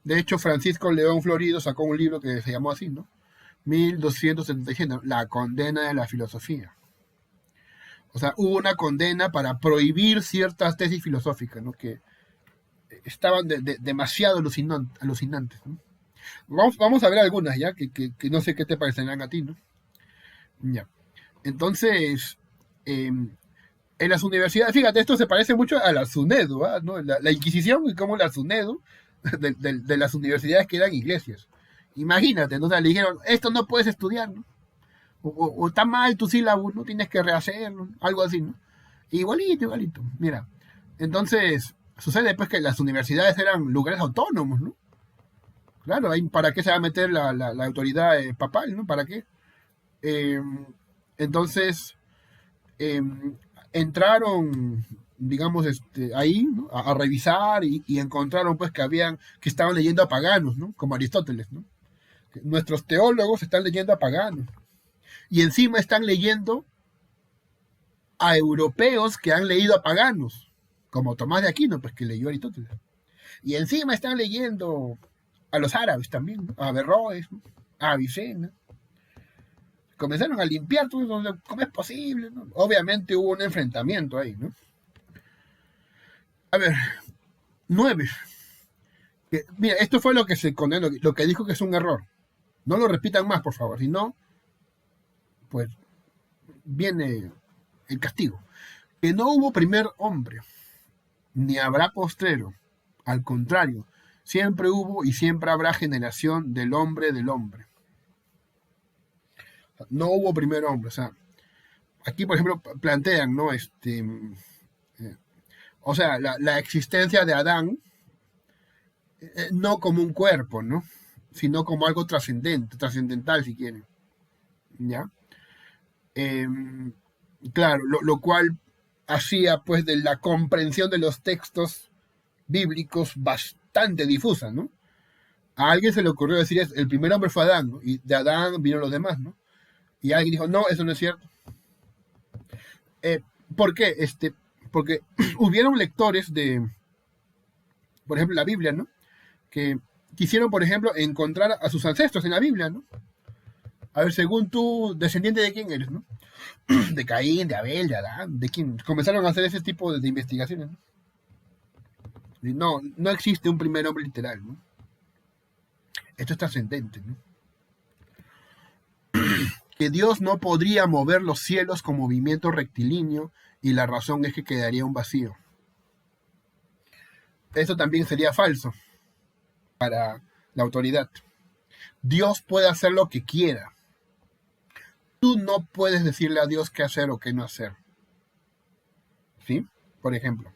De hecho, Francisco León Florido sacó un libro que se llamó así, ¿no? 1277, La condena de la filosofía. O sea, hubo una condena para prohibir ciertas tesis filosóficas, ¿no? Que estaban demasiado alucinantes, ¿no? Vamos a ver algunas, ¿ya? Que no sé qué te parecerán a ti, ¿no? Ya. Entonces, en las universidades, fíjate, esto se parece mucho a la SUNEDU, ¿no? La Inquisición y cómo la SUNEDU de las universidades que eran iglesias. Imagínate, ¿no? O sea, le dijeron, esto no puedes estudiar, ¿no? O está mal tu sílabo, ¿no? Tienes que rehacerlo, algo así, ¿no? Igualito. Mira, entonces, sucede pues que las universidades eran lugares autónomos, ¿no? Claro, ¿para qué se va a meter la autoridad papal, ¿no? ¿Para qué? Eh, entonces, eh, entraron, digamos, ahí, ¿no? A revisar y encontraron pues que estaban leyendo a paganos, ¿no? Como Aristóteles, ¿no? Que nuestros teólogos están leyendo a paganos y encima están leyendo a europeos que han leído a paganos, como Tomás de Aquino, pues que leyó a Aristóteles. Y encima están leyendo a los árabes también, ¿no? A Averroes, ¿no? A Avicena. Comenzaron a limpiar todo eso, ¿cómo es posible? ¿No? Obviamente hubo un enfrentamiento ahí, ¿no? A ver, 9. Mira, esto fue lo que se condenó, lo que dijo que es un error. No lo repitan más, por favor, si no, pues viene el castigo. Que no hubo primer hombre, ni habrá postrero. Al contrario, siempre hubo y siempre habrá generación del hombre del hombre. No hubo primer hombre, o sea, aquí por ejemplo plantean, ¿no? O sea, la existencia de Adán, no como un cuerpo, ¿no? Sino como algo trascendental si quieren, ¿ya? Claro, lo cual hacía pues de la comprensión de los textos bíblicos bastante difusa, ¿no? A alguien se le ocurrió decir, el primer hombre fue Adán, ¿no? Y de Adán vino los demás, ¿no? Y alguien dijo, no, eso no es cierto. ¿Por qué? Porque hubieron lectores de, por ejemplo, la Biblia, ¿no? Que quisieron, por ejemplo, encontrar a sus ancestros en la Biblia, ¿no? A ver, según tú, descendiente de quién eres, ¿no? De Caín, de Abel, de Adán, de quién. Comenzaron a hacer ese tipo de investigaciones, ¿no? Y no existe un primer hombre literal, ¿no? Esto es trascendente, ¿no? Que Dios no podría mover los cielos con movimiento rectilíneo y la razón es que quedaría un vacío. Esto también sería falso para la autoridad. Dios puede hacer lo que quiera. Tú no puedes decirle a Dios qué hacer o qué no hacer. ¿Sí? Por ejemplo.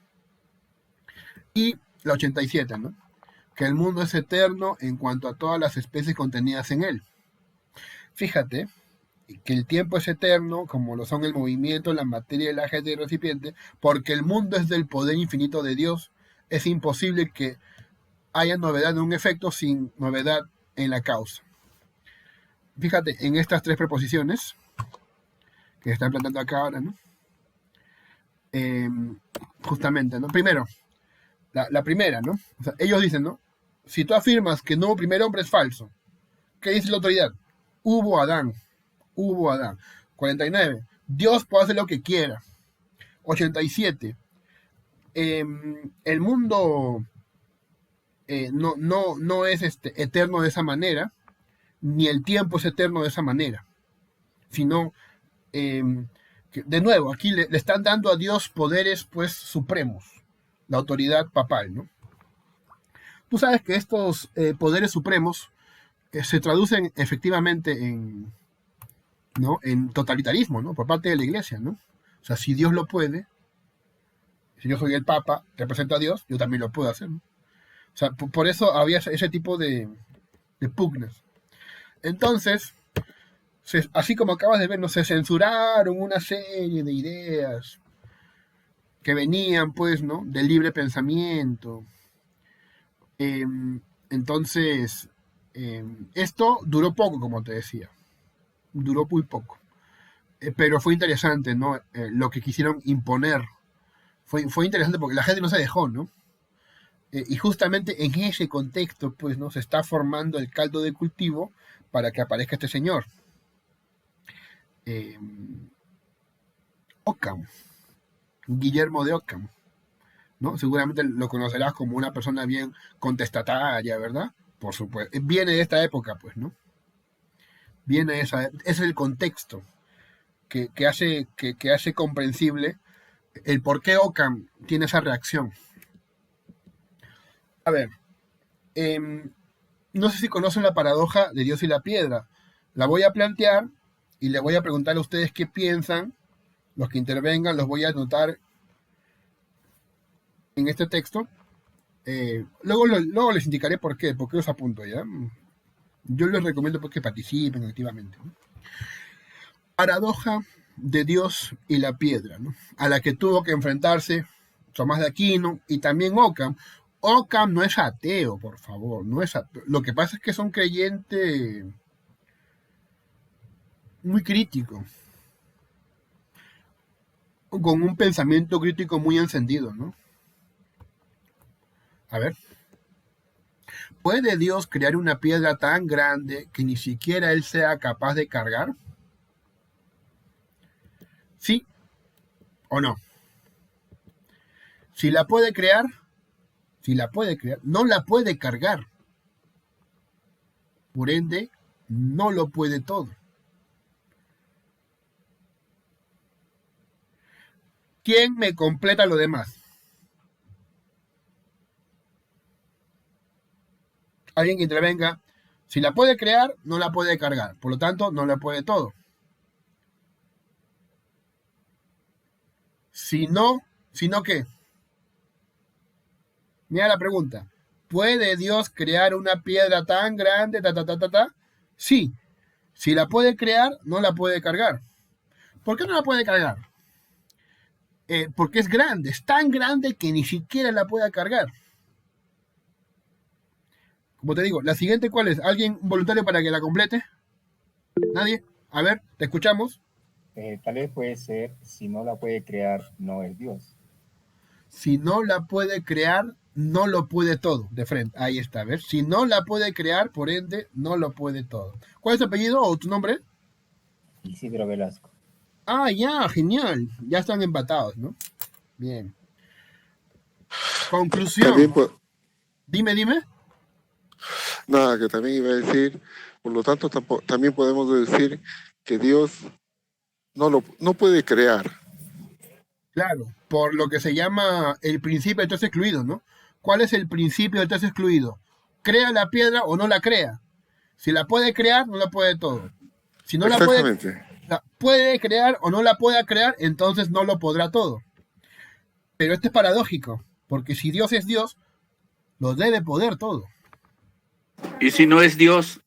Y la 87, ¿no? Que el mundo es eterno en cuanto a todas las especies contenidas en él. Fíjate que el tiempo es eterno, como lo son el movimiento, la materia, el agente y el recipiente, porque el mundo es del poder infinito de Dios. Es imposible que haya novedad en un efecto sin novedad en la causa. Fíjate en estas tres preposiciones que están plantando acá ahora, ¿no? Justamente, ¿no? Primero, la primera, ¿no? O sea, ellos dicen, ¿no? Si tú afirmas que no hubo primer hombre es falso. ¿Qué dice la autoridad? Hubo Adán. 49. Dios puede hacer lo que quiera. 87. El mundo no es eterno de esa manera, ni el tiempo es eterno de esa manera, sino que, de nuevo, aquí le están dando a Dios poderes pues supremos, la autoridad papal, ¿no? Tú sabes que estos poderes supremos se traducen efectivamente ¿no? en totalitarismo, ¿no? Por parte de la iglesia, ¿no? O sea, si Dios lo puede, si yo soy el Papa, represento a Dios, yo también lo puedo hacer, ¿no? O sea, por eso había ese tipo de pugnas. Entonces, así como acabas de ver, ¿no? Se censuraron una serie de ideas que venían, pues, ¿no? Del libre pensamiento. Entonces, esto duró poco, como te decía. Duró muy poco. Pero fue interesante, ¿no? Lo que quisieron imponer. Fue interesante porque la gente no se dejó, ¿no? Y justamente en ese contexto, pues, ¿no? Se está formando el caldo de cultivo para que aparezca este señor. Ockham. Guillermo de Ockham, ¿no? Seguramente lo conocerás como una persona bien contestataria, ¿verdad? Por supuesto. Viene de esta época, pues, ¿no? Viene de esa. Ese es el contexto que hace comprensible el por qué Ockham tiene esa reacción. A ver, no sé si conocen la paradoja de Dios y la piedra. La voy a plantear y le voy a preguntar a ustedes qué piensan. Los que intervengan los voy a anotar en este texto Luego les indicaré por qué, porque os apunto, ¿ya? Yo les recomiendo pues, que participen activamente, ¿no? Paradoja de Dios y la piedra, ¿no? A la que tuvo que enfrentarse Tomás de Aquino y también Occam. Occam no es ateo, por favor, no es ateo. Lo que pasa es que es un creyente muy crítico, con un pensamiento crítico muy encendido, ¿no? A ver, ¿puede Dios crear una piedra tan grande que ni siquiera Él sea capaz de cargar? ¿Sí o no? Si la puede crear, no la puede cargar. Por ende, no lo puede todo. ¿Quién me completa lo demás? Alguien que intervenga. Si la puede crear, no la puede cargar. Por lo tanto, no la puede todo. Si no, ¿qué? Mira la pregunta. ¿Puede Dios crear una piedra tan grande? Sí. Si la puede crear, no la puede cargar. ¿Por qué no la puede cargar? Porque es grande, es tan grande que ni siquiera la puede cargar. Como te digo, la siguiente, ¿cuál es? ¿Alguien voluntario para que la complete? ¿Nadie? A ver, te escuchamos. Tal vez puede ser, si no la puede crear, no es Dios. Si no la puede crear, no lo puede todo. De frente, ahí está, a ver. Si no la puede crear, por ende, no lo puede todo. ¿Cuál es tu apellido o tu nombre? Isidro Velasco. Ah, ya, genial. Ya están empatados, ¿no? Bien. Conclusión. También, Dime. nada, que también iba a decir, por lo tanto, también podemos decir que Dios no puede crear. Claro, por lo que se llama el principio del tres excluido, ¿no? ¿Cuál es el principio del tres excluido? ¿Crea la piedra o no la crea? Si la puede crear, no la puede todo. Si no Exactamente. la puede crear o no la pueda crear, entonces no lo podrá todo. Pero esto es paradójico, porque si Dios es Dios, lo debe poder todo. Y si no es Dios,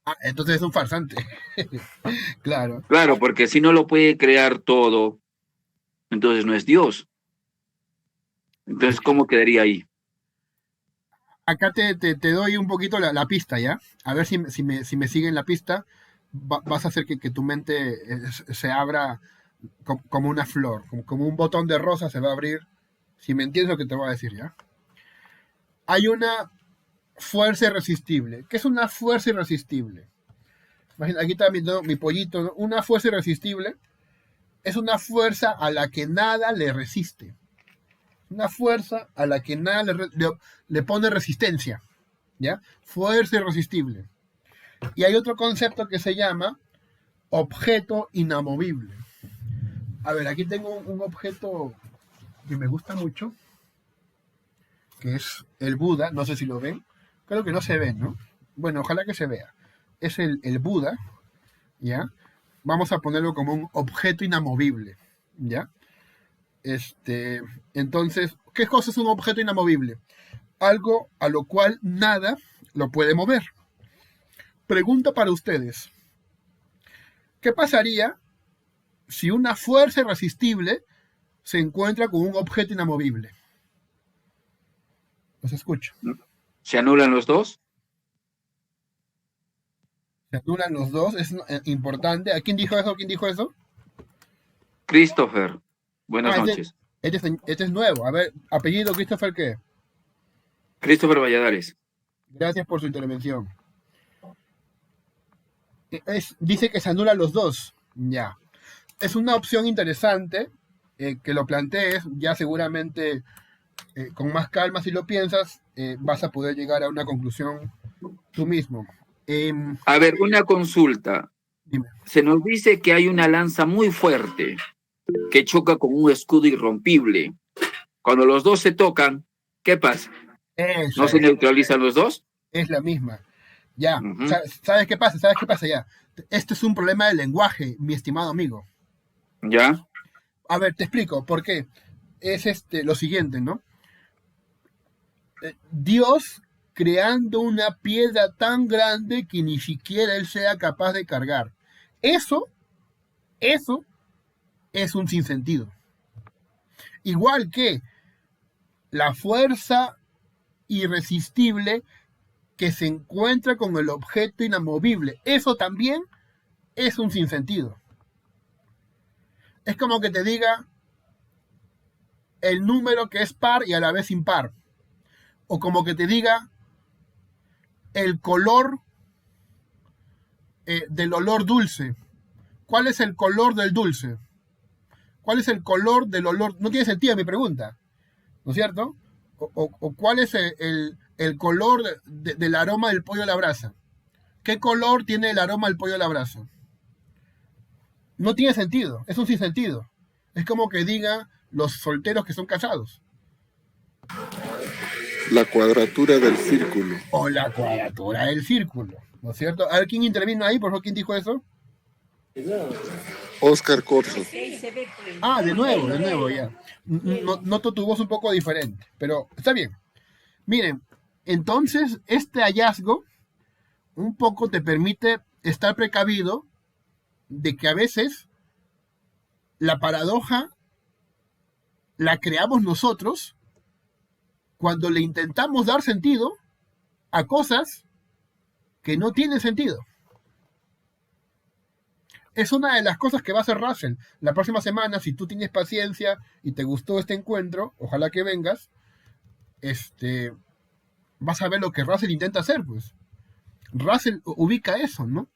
Ah, entonces es un farsante. Claro. claro, porque si no lo puede crear todo, entonces no es Dios. Entonces, ¿cómo quedaría ahí? Acá te doy un poquito la pista, ¿ya? A ver si me siguen la pista. Vas a hacer que tu mente se abra como una flor, como un botón de rosa se va a abrir. Si me entiendes lo que te voy a decir, ¿ya? Hay una fuerza irresistible. ¿Qué es una fuerza irresistible? Imagina, aquí está mi pollito, ¿no? Una fuerza irresistible es una fuerza a la que nada le resiste. Una fuerza a la que nada le pone resistencia, ¿ya? Fuerza irresistible. Y hay otro concepto que se llama objeto inamovible. A ver, aquí tengo un objeto que me gusta mucho, que es el Buda, no sé si lo ven, creo que no se ve, ¿no? Bueno, ojalá que se vea. Es el Buda, ¿ya? Vamos a ponerlo como un objeto inamovible, ¿ya? Entonces, ¿qué cosa es un objeto inamovible? Algo a lo cual nada lo puede mover. Pregunta para ustedes. ¿Qué pasaría si una fuerza irresistible se encuentra con un objeto inamovible? Los escucho. ¿Se anulan los dos? Se anulan los dos, es importante. ¿A quién dijo eso? ¿Quién dijo eso? Christopher, buenas noches. Este es nuevo. A ver, apellido Christopher, ¿qué? Christopher Valladares. Gracias por su intervención. Dice que se anulan los dos. Ya. Es una opción interesante que lo plantees. Ya seguramente con más calma, si lo piensas, vas a poder llegar a una conclusión tú mismo. A ver, una consulta. Dime. Se nos dice que hay una lanza muy fuerte que choca con un escudo irrompible. Cuando los dos se tocan, ¿qué pasa? ¿No se neutralizan los dos? Es la misma. Ya. ¿Sabes qué pasa? ¿Sabes qué pasa ya? Este es un problema de lenguaje, mi estimado amigo. ¿Ya? A ver, te explico por qué. Es lo siguiente, ¿no? Dios creando una piedra tan grande que ni siquiera él sea capaz de cargar. Eso es un sinsentido. Igual que la fuerza irresistible que se encuentra con el objeto inamovible. Eso también es un sinsentido. Es como que te diga el número que es par y a la vez impar. O como que te diga el color del olor dulce. ¿Cuál es el color del dulce? ¿Cuál es el color del olor? No tiene sentido mi pregunta, ¿no es cierto? O cuál es el color del aroma del pollo a la brasa. ¿Qué color tiene el aroma del pollo a la brasa? No tiene sentido, es un sinsentido. Es como que diga los solteros que son casados. La cuadratura del círculo. O la cuadratura del círculo, ¿no es cierto? A ver, ¿quién intervino ahí? Por favor, ¿quién dijo eso? Oscar Corso. Ah, de nuevo, ya. Noto tu voz un poco diferente, pero está bien. Miren, entonces este hallazgo un poco te permite estar precavido de que a veces la paradoja la creamos nosotros cuando le intentamos dar sentido a cosas que no tienen sentido. Es una de las cosas que va a hacer Russell. La próxima semana, si tú tienes paciencia y te gustó este encuentro, ojalá que vengas, vas a ver lo que Russell intenta hacer, pues. Russell ubica eso, ¿no?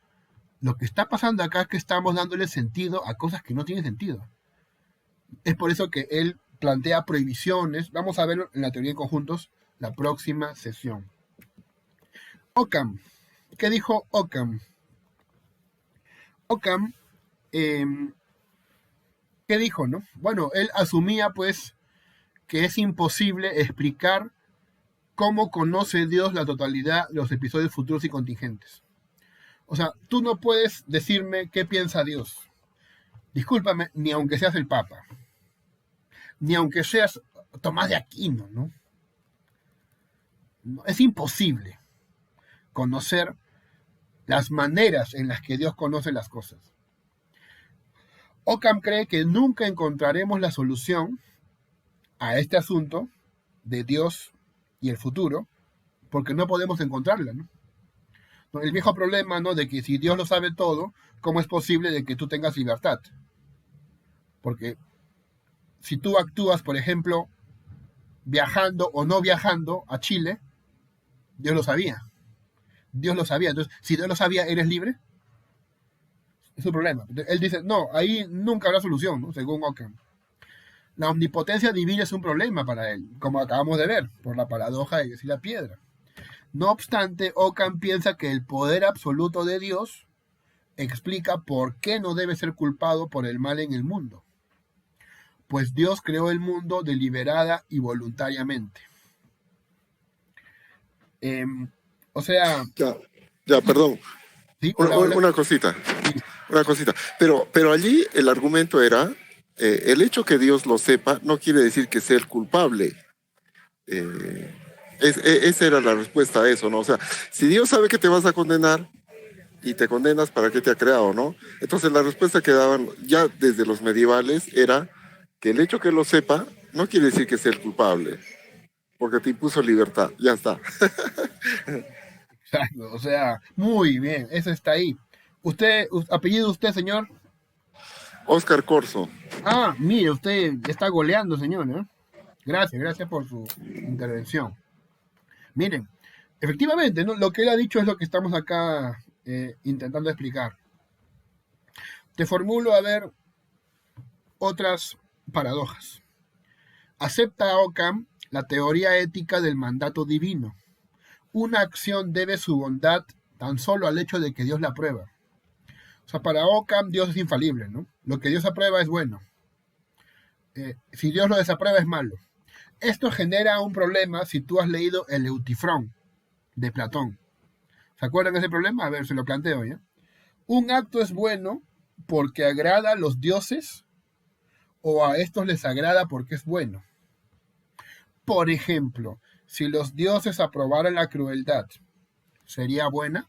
Lo que está pasando acá es que estamos dándole sentido a cosas que no tienen sentido. Es por eso que él plantea prohibiciones. Vamos a verlo en la teoría de conjuntos la próxima sesión. Occam. ¿Qué dijo Occam? Occam, ¿qué dijo, no? Bueno, él asumía, pues, que es imposible explicar cómo conoce Dios la totalidad de los episodios futuros y contingentes. O sea, tú no puedes decirme qué piensa Dios. Discúlpame, ni aunque seas el Papa. Ni aunque seas Tomás de Aquino, ¿no? Es imposible conocer las maneras en las que Dios conoce las cosas. Occam cree que nunca encontraremos la solución a este asunto de Dios y el futuro, porque no podemos encontrarla, ¿no? El viejo problema, ¿no?, de que si Dios lo sabe todo, ¿cómo es posible de que tú tengas libertad? Porque si tú actúas, por ejemplo, viajando o no viajando a Chile, Dios lo sabía. Dios lo sabía. Entonces, si Dios lo sabía, ¿eres libre? Es un problema. Él dice, no, ahí nunca habrá solución, ¿no?, según Occam. La omnipotencia divina es un problema para él, como acabamos de ver, por la paradoja de Dios y la piedra. No obstante, Occam piensa que el poder absoluto de Dios explica por qué no debe ser culpado por el mal en el mundo. Pues Dios creó el mundo deliberada y voluntariamente. O sea... Ya, perdón. ¿Sí? Una cosita. Pero allí el argumento era, el hecho que Dios lo sepa no quiere decir que sea el culpable. Esa era la respuesta a eso, ¿no? O sea, si Dios sabe que te vas a condenar y te condenas, ¿para qué te ha creado, no? Entonces la respuesta que daban ya desde los medievales era que el hecho que lo sepa no quiere decir que sea el culpable, porque te impuso libertad, ya está. Exacto, o sea, muy bien, eso está ahí. ¿Apellido usted, señor? Oscar Corso. Ah, mire, usted está goleando, señor, ¿eh? Gracias por su intervención. Miren, efectivamente, ¿no?, lo que él ha dicho es lo que estamos acá intentando explicar. Te formulo, a ver, otras paradojas. Acepta Occam la teoría ética del mandato divino. Una acción debe su bondad tan solo al hecho de que Dios la aprueba. O sea, para Occam Dios es infalible, ¿no? Lo que Dios aprueba es bueno. Si Dios lo desaprueba es malo. Esto genera un problema si tú has leído el Eutifrón de Platón. ¿Se acuerdan de ese problema? A ver, se lo planteo, ¿ya? Un acto es bueno porque agrada a los dioses o a estos les agrada porque es bueno. Por ejemplo, si los dioses aprobaran la crueldad, ¿sería buena?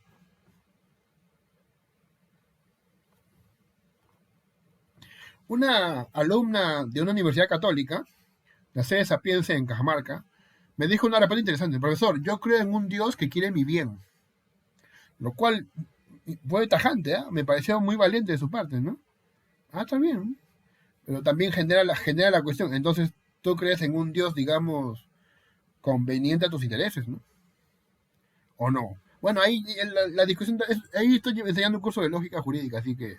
Una alumna de una universidad católica, la sede Sapienza en Cajamarca, me dijo una respuesta interesante. Profesor, yo creo en un Dios que quiere mi bien. Lo cual fue tajante, ¿eh? Me pareció muy valiente de su parte, ¿no? Está bien. Pero también genera la cuestión. Entonces, tú crees en un Dios, digamos, conveniente a tus intereses, ¿no? ¿O no? Bueno, ahí la discusión, ahí estoy enseñando un curso de lógica jurídica, así que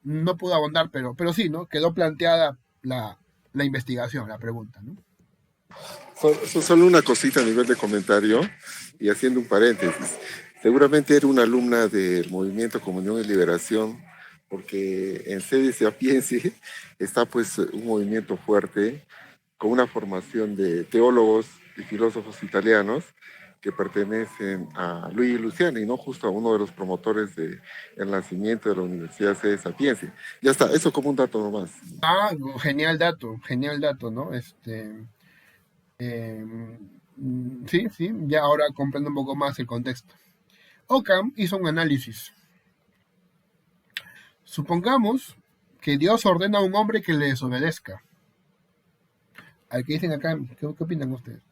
no puedo abundar, pero sí, ¿no? Quedó planteada la investigación, la pregunta, ¿no? Solo una cosita a nivel de comentario y haciendo un paréntesis. Seguramente era una alumna del Movimiento Comunión y Liberación, porque en Sede Sapienza está pues un movimiento fuerte con una formación de teólogos y filósofos italianos que pertenecen a Luigi Luciani, ¿no? Justo a uno de los promotores del nacimiento de la Universidad Sede Sapienza. Ya está, eso como un dato nomás. Genial dato, ¿no? Sí, ya ahora comprendo un poco más el contexto. Occam hizo un análisis. Supongamos que Dios ordena a un hombre que le desobedezca. ¿Qué dicen acá? ¿Qué opinan ustedes?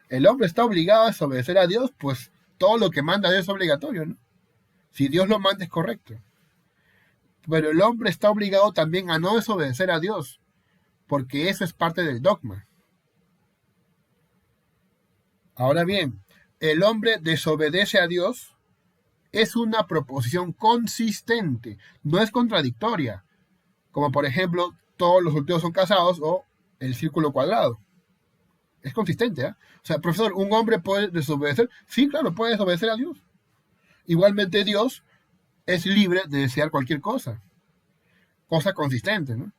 El hombre está obligado a desobedecer a Dios, pues todo lo que manda Dios es obligatorio, ¿no? Si Dios lo manda es correcto. Pero el hombre está obligado también a no desobedecer a Dios, porque eso es parte del dogma. Ahora bien, el hombre desobedece a Dios es una proposición consistente, no es contradictoria, como por ejemplo, todos los solteros son casados o el círculo cuadrado. Es consistente, ¿eh? O sea, profesor, ¿un hombre puede desobedecer? Sí, claro, puede desobedecer a Dios. Igualmente Dios es libre de desear cualquier cosa consistente, ¿no?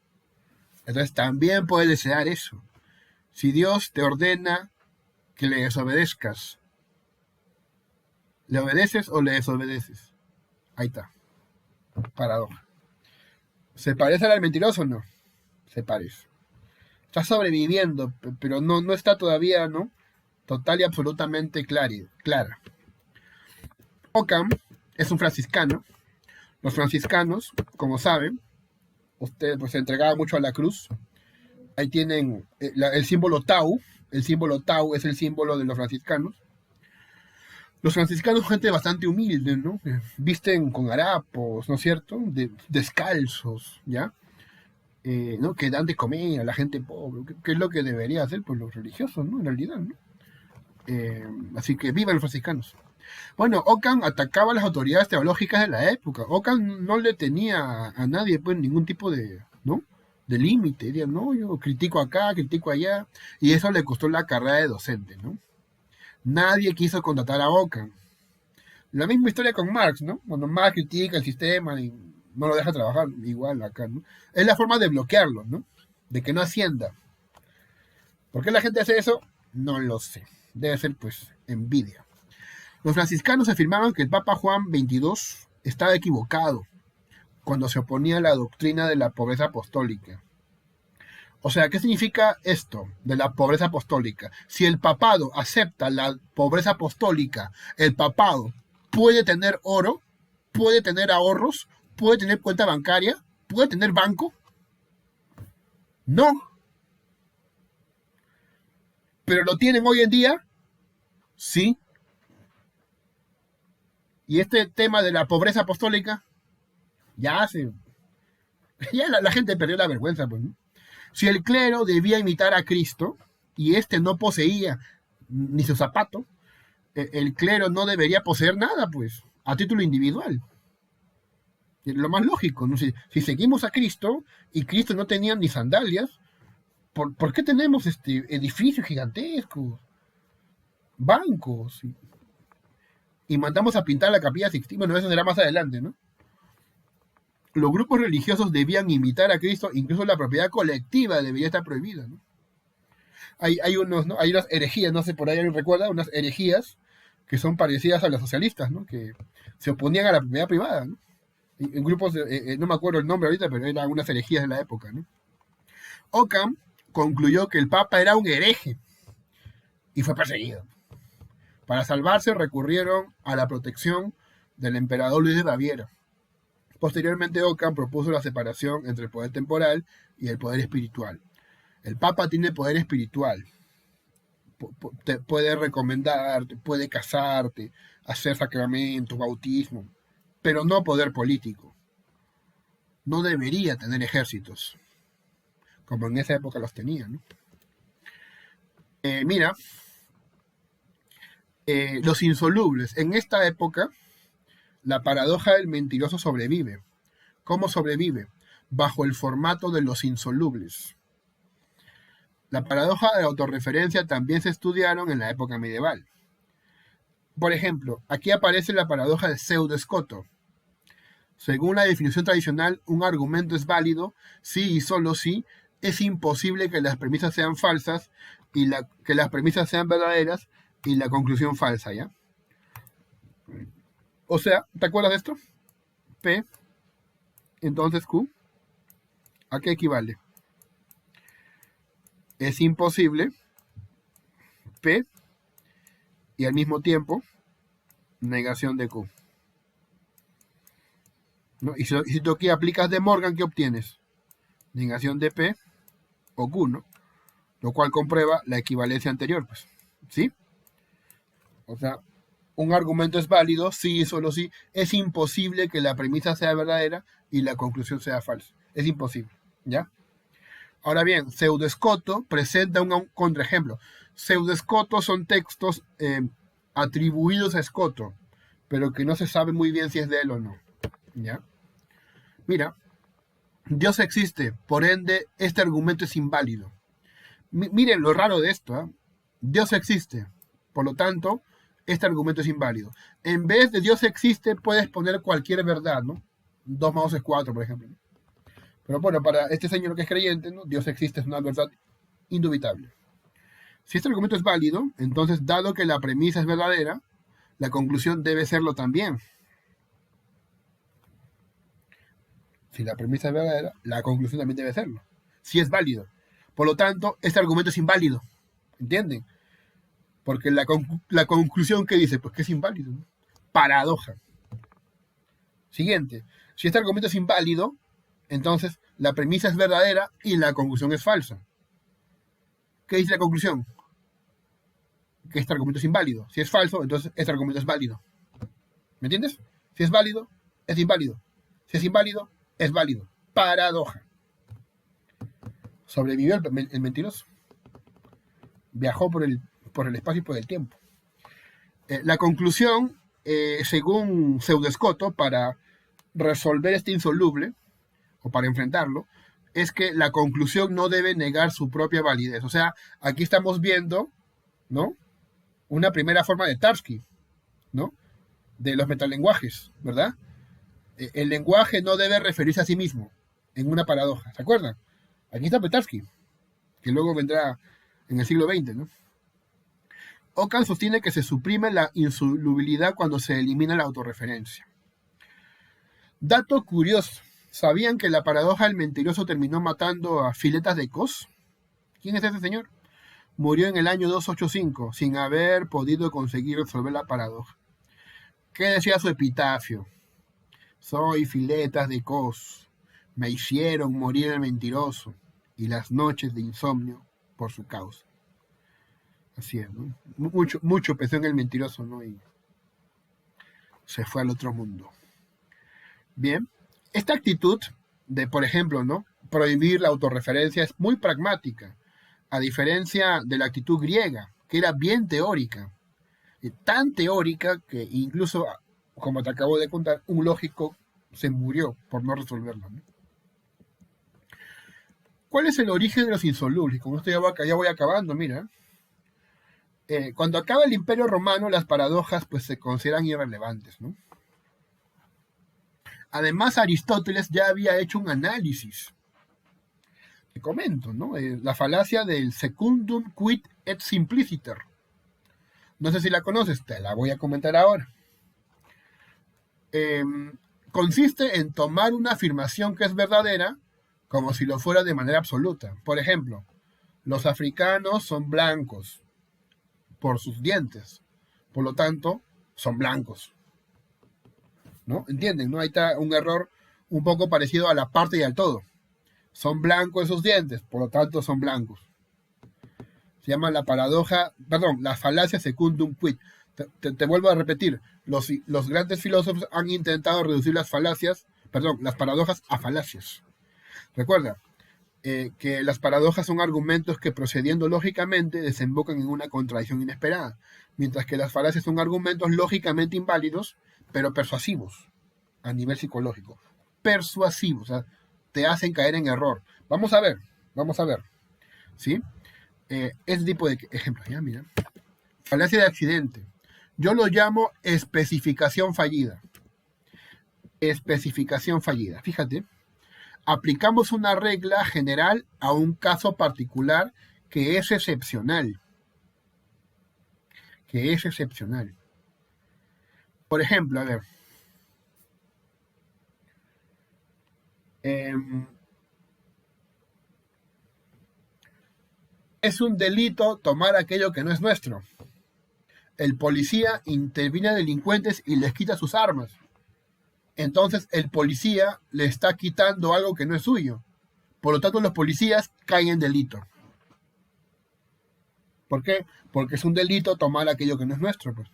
Entonces también puede desear eso. Si Dios te ordena que le desobedezcas, ¿le obedeces o le desobedeces? Ahí está. Paradoja. ¿Se parece al mentiroso o no? Se parece. Está sobreviviendo, pero no está todavía, ¿no? Total y absolutamente clara. Occam es un franciscano. Los franciscanos, como saben, ustedes pues se entregaban mucho a la cruz. Ahí tienen el símbolo tau. El símbolo tau es el símbolo de los franciscanos. Los franciscanos son gente bastante humilde, ¿no? Visten con harapos, ¿no es cierto? Descalzos, ¿ya? ¿No? Que dan de comer a la gente pobre, que es lo que debería hacer pues, los religiosos, ¿no? En realidad, ¿no? Así que vivan los franciscanos. Bueno, Occam atacaba a las autoridades teológicas de la época. Occam no le tenía a nadie pues ningún tipo de, ¿no? De límite. Diría, no, yo critico acá, critico allá, y eso le costó la carrera de docente, ¿no? Nadie quiso contratar a Occam. La misma historia con Marx, ¿no? Cuando Marx critica el sistema y no lo deja trabajar, igual acá, ¿no? Es la forma de bloquearlo, ¿no? De que no ascienda. ¿Por qué la gente hace eso? No lo sé. Debe ser, pues, envidia. Los franciscanos afirmaban que el Papa Juan XXII estaba equivocado cuando se oponía a la doctrina de la pobreza apostólica. O sea, ¿qué significa esto de la pobreza apostólica? Si el papado acepta la pobreza apostólica, el papado puede tener oro, puede tener ahorros, puede tener cuenta bancaria, puede tener banco. No. ¿Pero lo tienen hoy en día? Sí. Y este tema de la pobreza apostólica, ya la gente perdió la vergüenza, pues, ¿no? Si el clero debía imitar a Cristo y este no poseía ni su zapato, el clero no debería poseer nada, pues, a título individual. Lo más lógico, ¿no? Si seguimos a Cristo y Cristo no tenía ni sandalias, ¿por qué tenemos edificios gigantescos, bancos? Y mandamos a pintar la Capilla Sixtina? Bueno, eso será más adelante, ¿no? Los grupos religiosos debían imitar a Cristo, incluso la propiedad colectiva debería estar prohibida, ¿no? Hay unas herejías, no sé, por ahí alguien recuerda, unas herejías que son parecidas a las socialistas, ¿no? Que se oponían a la propiedad privada, ¿no? En grupos, no me acuerdo el nombre ahorita, pero eran unas herejías de la época, ¿no? Occam concluyó que el Papa era un hereje y fue perseguido. Para salvarse recurrieron a la protección del emperador Luis de Baviera. Posteriormente Ockham propuso la separación entre el poder temporal y el poder espiritual. El Papa tiene poder espiritual. Te puede recomendarte, puede casarte, hacer sacramentos, bautismo, pero no poder político. No debería tener ejércitos, como en esa época los tenía, ¿no? Mira, los insolubles. En esta época, la paradoja del mentiroso sobrevive. ¿Cómo sobrevive? Bajo el formato de los insolubles. La paradoja de la autorreferencia también se estudiaron en la época medieval. Por ejemplo, aquí aparece la paradoja de pseudo-escoto. Según la definición tradicional, un argumento es válido si y solo si es imposible que las premisas sean falsas y que las premisas sean verdaderas y la conclusión falsa, ¿ya? O sea, ¿te acuerdas de esto? P, entonces Q, ¿a qué equivale? Es imposible, P, y al mismo tiempo, negación de Q. ¿No? Y si tú aquí aplicas De Morgan, ¿qué obtienes? Negación de P o Q, ¿no? Lo cual comprueba la equivalencia anterior, pues. ¿Sí? O sea, un argumento es válido si y solo si es imposible que la premisa sea verdadera y la conclusión sea falsa. Es imposible, ¿ya? Ahora bien, pseudoescoto presenta un contraejemplo. Pseudoescoto son textos atribuidos a Escoto, pero que no se sabe muy bien si es de él o no, ¿ya? Mira, Dios existe, por ende, este argumento es inválido. Miren lo raro de esto, ¿eh? Dios existe, por lo tanto, este argumento es inválido. En vez de Dios existe, puedes poner cualquier verdad, ¿no? 2 más 2 es 4, por ejemplo. Pero bueno, para este señor que es creyente, ¿no? Dios existe es una verdad indubitable. Si este argumento es válido, entonces, dado que la premisa es verdadera, la conclusión debe serlo también. Si la premisa es verdadera, la conclusión también debe serlo. Si es válido. Por lo tanto, este argumento es inválido. ¿Entienden? Porque la conclusión que dice, pues que es inválido, ¿no? Paradoja. Siguiente. Si este argumento es inválido, entonces la premisa es verdadera y la conclusión es falsa. ¿Qué dice la conclusión? Que este argumento es inválido. Si es falso, entonces este argumento es válido. ¿Me entiendes? Si es válido, es inválido. Si es inválido, es válido. Paradoja. Sobrevivió el mentiroso. Viajó por el espacio y por el tiempo. La conclusión, según Pseudo-Escoto, para resolver este insoluble, o para enfrentarlo, es que la conclusión no debe negar su propia validez. O sea, aquí estamos viendo, ¿no? Una primera forma de Tarski, ¿no? De los metalenguajes, ¿verdad? El lenguaje no debe referirse a sí mismo en una paradoja. ¿Se acuerdan? Aquí está Tarski, que luego vendrá en el siglo XX, ¿no? Ockham sostiene que se suprime la insolubilidad cuando se elimina la autorreferencia. Dato curioso. ¿Sabían que la paradoja del mentiroso terminó matando a Filetas de Cos? ¿Quién es ese señor? Murió en el año 285, sin haber podido conseguir resolver la paradoja. ¿Qué decía su epitafio? Soy Filetas de Cos. Me hicieron morir el mentiroso y las noches de insomnio por su causa. Así es, ¿no? Mucho pensó en el mentiroso, ¿no? Y se fue al otro mundo. Bien. Esta actitud de, por ejemplo, ¿no? Prohibir la autorreferencia es muy pragmática, a diferencia de la actitud griega, que era bien teórica. Tan teórica que incluso, como te acabo de contar, un lógico se murió por no resolverlo, ¿no? ¿Cuál es el origen de los insolubles? Con esto ya voy acabando, mira. Cuando acaba el Imperio Romano, las paradojas pues se consideran irrelevantes, ¿no? Además, Aristóteles ya había hecho un análisis. Te comento, ¿no? La falacia del secundum quid et simpliciter. No sé si la conoces, te la voy a comentar ahora. Consiste en tomar una afirmación que es verdadera como si lo fuera de manera absoluta. Por ejemplo, los africanos son blancos por sus dientes. por lo tanto, son blancos. ¿No? ¿Entienden? ¿No? Ahí está un error un poco parecido a la parte y al todo. Son blancos esos dientes, por lo tanto son blancos. Se llama la paradoja, perdón, la falacia secundum quid. Te vuelvo a repetir, los grandes filósofos han intentado reducir las paradojas a falacias. Recuerda que las paradojas son argumentos que procediendo lógicamente desembocan en una contradicción inesperada, mientras que las falacias son argumentos lógicamente inválidos, pero persuasivos a nivel psicológico. Persuasivos, o sea, te hacen caer en error. Vamos a ver, ¿sí? Este tipo de ejemplos, ya mira. Falacia de accidente. Yo lo llamo especificación fallida. Especificación fallida. Fíjate, aplicamos una regla general a un caso particular que es excepcional. Por ejemplo, a ver. Es un delito tomar aquello que no es nuestro. El policía interviene a delincuentes y les quita sus armas. Entonces el policía le está quitando algo que no es suyo. Por lo tanto, los policías caen en delito. ¿Por qué? Porque es un delito tomar aquello que no es nuestro. Pues.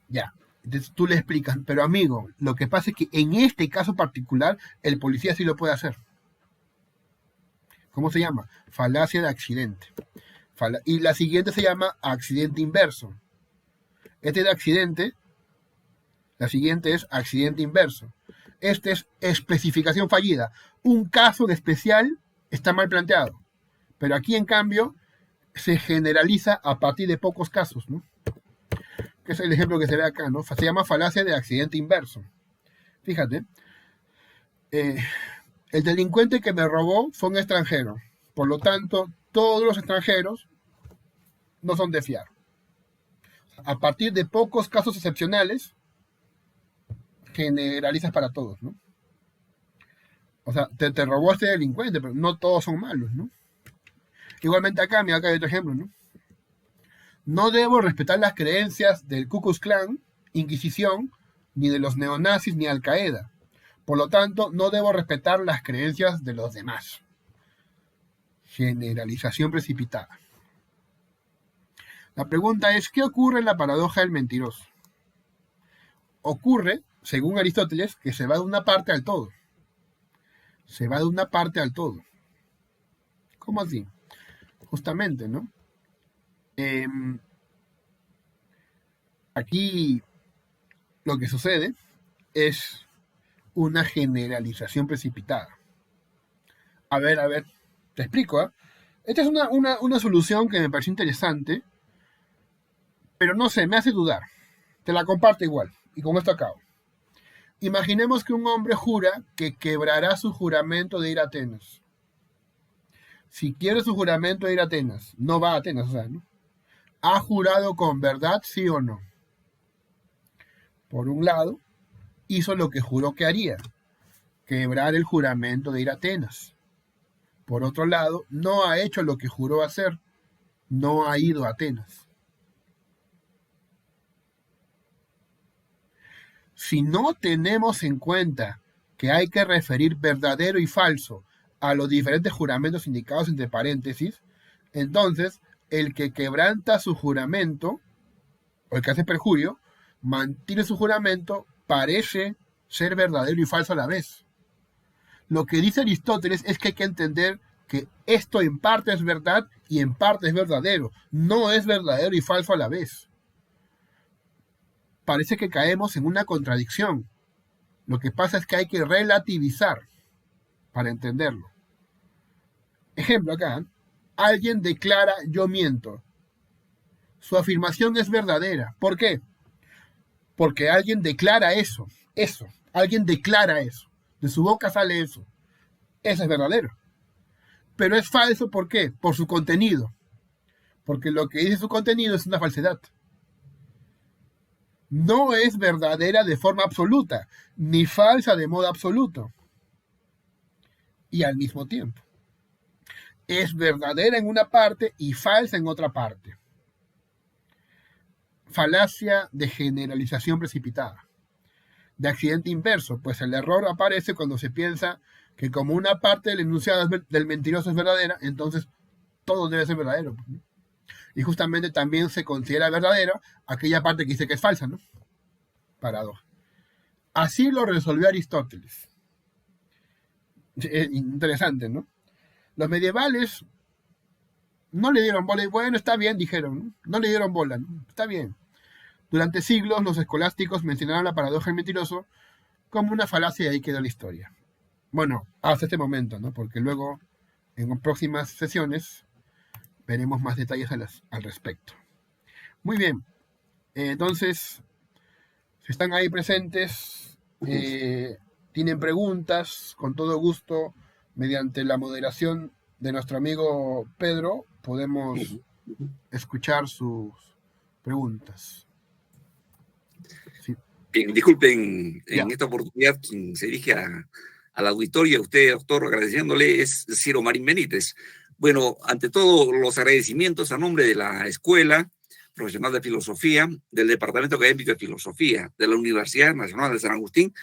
Ya. Entonces tú le explicas, pero amigo, lo que pasa es que en este caso particular, el policía sí lo puede hacer. ¿Cómo se llama? Falacia de accidente. Y la siguiente se llama accidente inverso. Este de accidente, la siguiente es accidente inverso. Este es especificación fallida. Un caso de especial está mal planteado. Pero aquí, en cambio, se generaliza a partir de pocos casos, ¿no? Que es el ejemplo que se ve acá, ¿no? Se llama falacia de accidente inverso. Fíjate. El delincuente que me robó fue un extranjero. Por lo tanto, todos los extranjeros no son de fiar. A partir de pocos casos excepcionales, generalizas para todos, ¿no? O sea, te robó este delincuente, pero no todos son malos, ¿no? Igualmente acá, mira, acá hay otro ejemplo, ¿no? No debo respetar las creencias del Ku Klux Klan, Inquisición, ni de los neonazis, ni Al Qaeda. Por lo tanto, no debo respetar las creencias de los demás. Generalización precipitada. La pregunta es, ¿qué ocurre en la paradoja del mentiroso? Ocurre, según Aristóteles, que se va de una parte al todo. Se va de una parte al todo. ¿Cómo así? Justamente, ¿no? Aquí lo que sucede es una generalización precipitada. A ver, te explico, ¿eh? Esta es una solución que me pareció interesante, pero no sé, me hace dudar. Te la comparto igual, y con esto acabo. Imaginemos que un hombre jura que quebrará su juramento de ir a Atenas. Si quiere su juramento de ir a Atenas, no va a Atenas, o sea, ¿no? ¿Ha jurado con verdad, sí o no? Por un lado, hizo lo que juró que haría, quebrar el juramento de ir a Atenas. Por otro lado, no ha hecho lo que juró hacer, no ha ido a Atenas. Si no tenemos en cuenta que hay que referir verdadero y falso a los diferentes juramentos indicados entre paréntesis, entonces el que quebranta su juramento, o el que hace perjurio, mantiene su juramento, parece ser verdadero y falso a la vez. Lo que dice Aristóteles es que hay que entender que esto en parte es verdad y en parte es verdadero. No es verdadero y falso a la vez. Parece que caemos en una contradicción. Lo que pasa es que hay que relativizar para entenderlo. Ejemplo acá. Alguien declara yo miento. Su afirmación es verdadera. ¿Por qué? Porque alguien declara eso. Alguien declara eso. De su boca sale eso. Eso es verdadero. Pero es falso, ¿por qué? Por su contenido. Porque lo que dice su contenido es una falsedad. No es verdadera de forma absoluta, ni falsa de modo absoluto. Y al mismo tiempo. Es verdadera en una parte y falsa en otra parte. falacia de generalización precipitada, de accidente inverso, pues el error aparece cuando se piensa que como una parte del enunciado del mentiroso es verdadera, entonces todo debe ser verdadero, ¿no? Y justamente también se considera verdadera aquella parte que dice que es falsa, ¿no? Paradoja. Así lo resolvió Aristóteles. Es interesante, ¿no? Los medievales no le dieron bola y bueno, está bien, dijeron, ¿no? No le dieron bola, ¿no? Está bien. Durante siglos los escolásticos mencionaron la paradoja del mentiroso como una falacia y ahí quedó la historia. Bueno, hasta este momento, ¿no? Porque luego en próximas sesiones veremos más detalles al respecto. Muy bien, entonces, si están ahí presentes, tienen preguntas, con todo gusto, mediante la moderación de nuestro amigo Pedro, podemos escuchar sus preguntas. Sí. Bien, disculpen, Ya. en esta oportunidad quien se dirige al auditorio, a usted, doctor, agradeciéndole, es Ciro Marín Benítez. Bueno, ante todo, los agradecimientos a nombre de la Escuela Profesional de Filosofía, del Departamento Académico de Filosofía de la Universidad Nacional de San Agustín,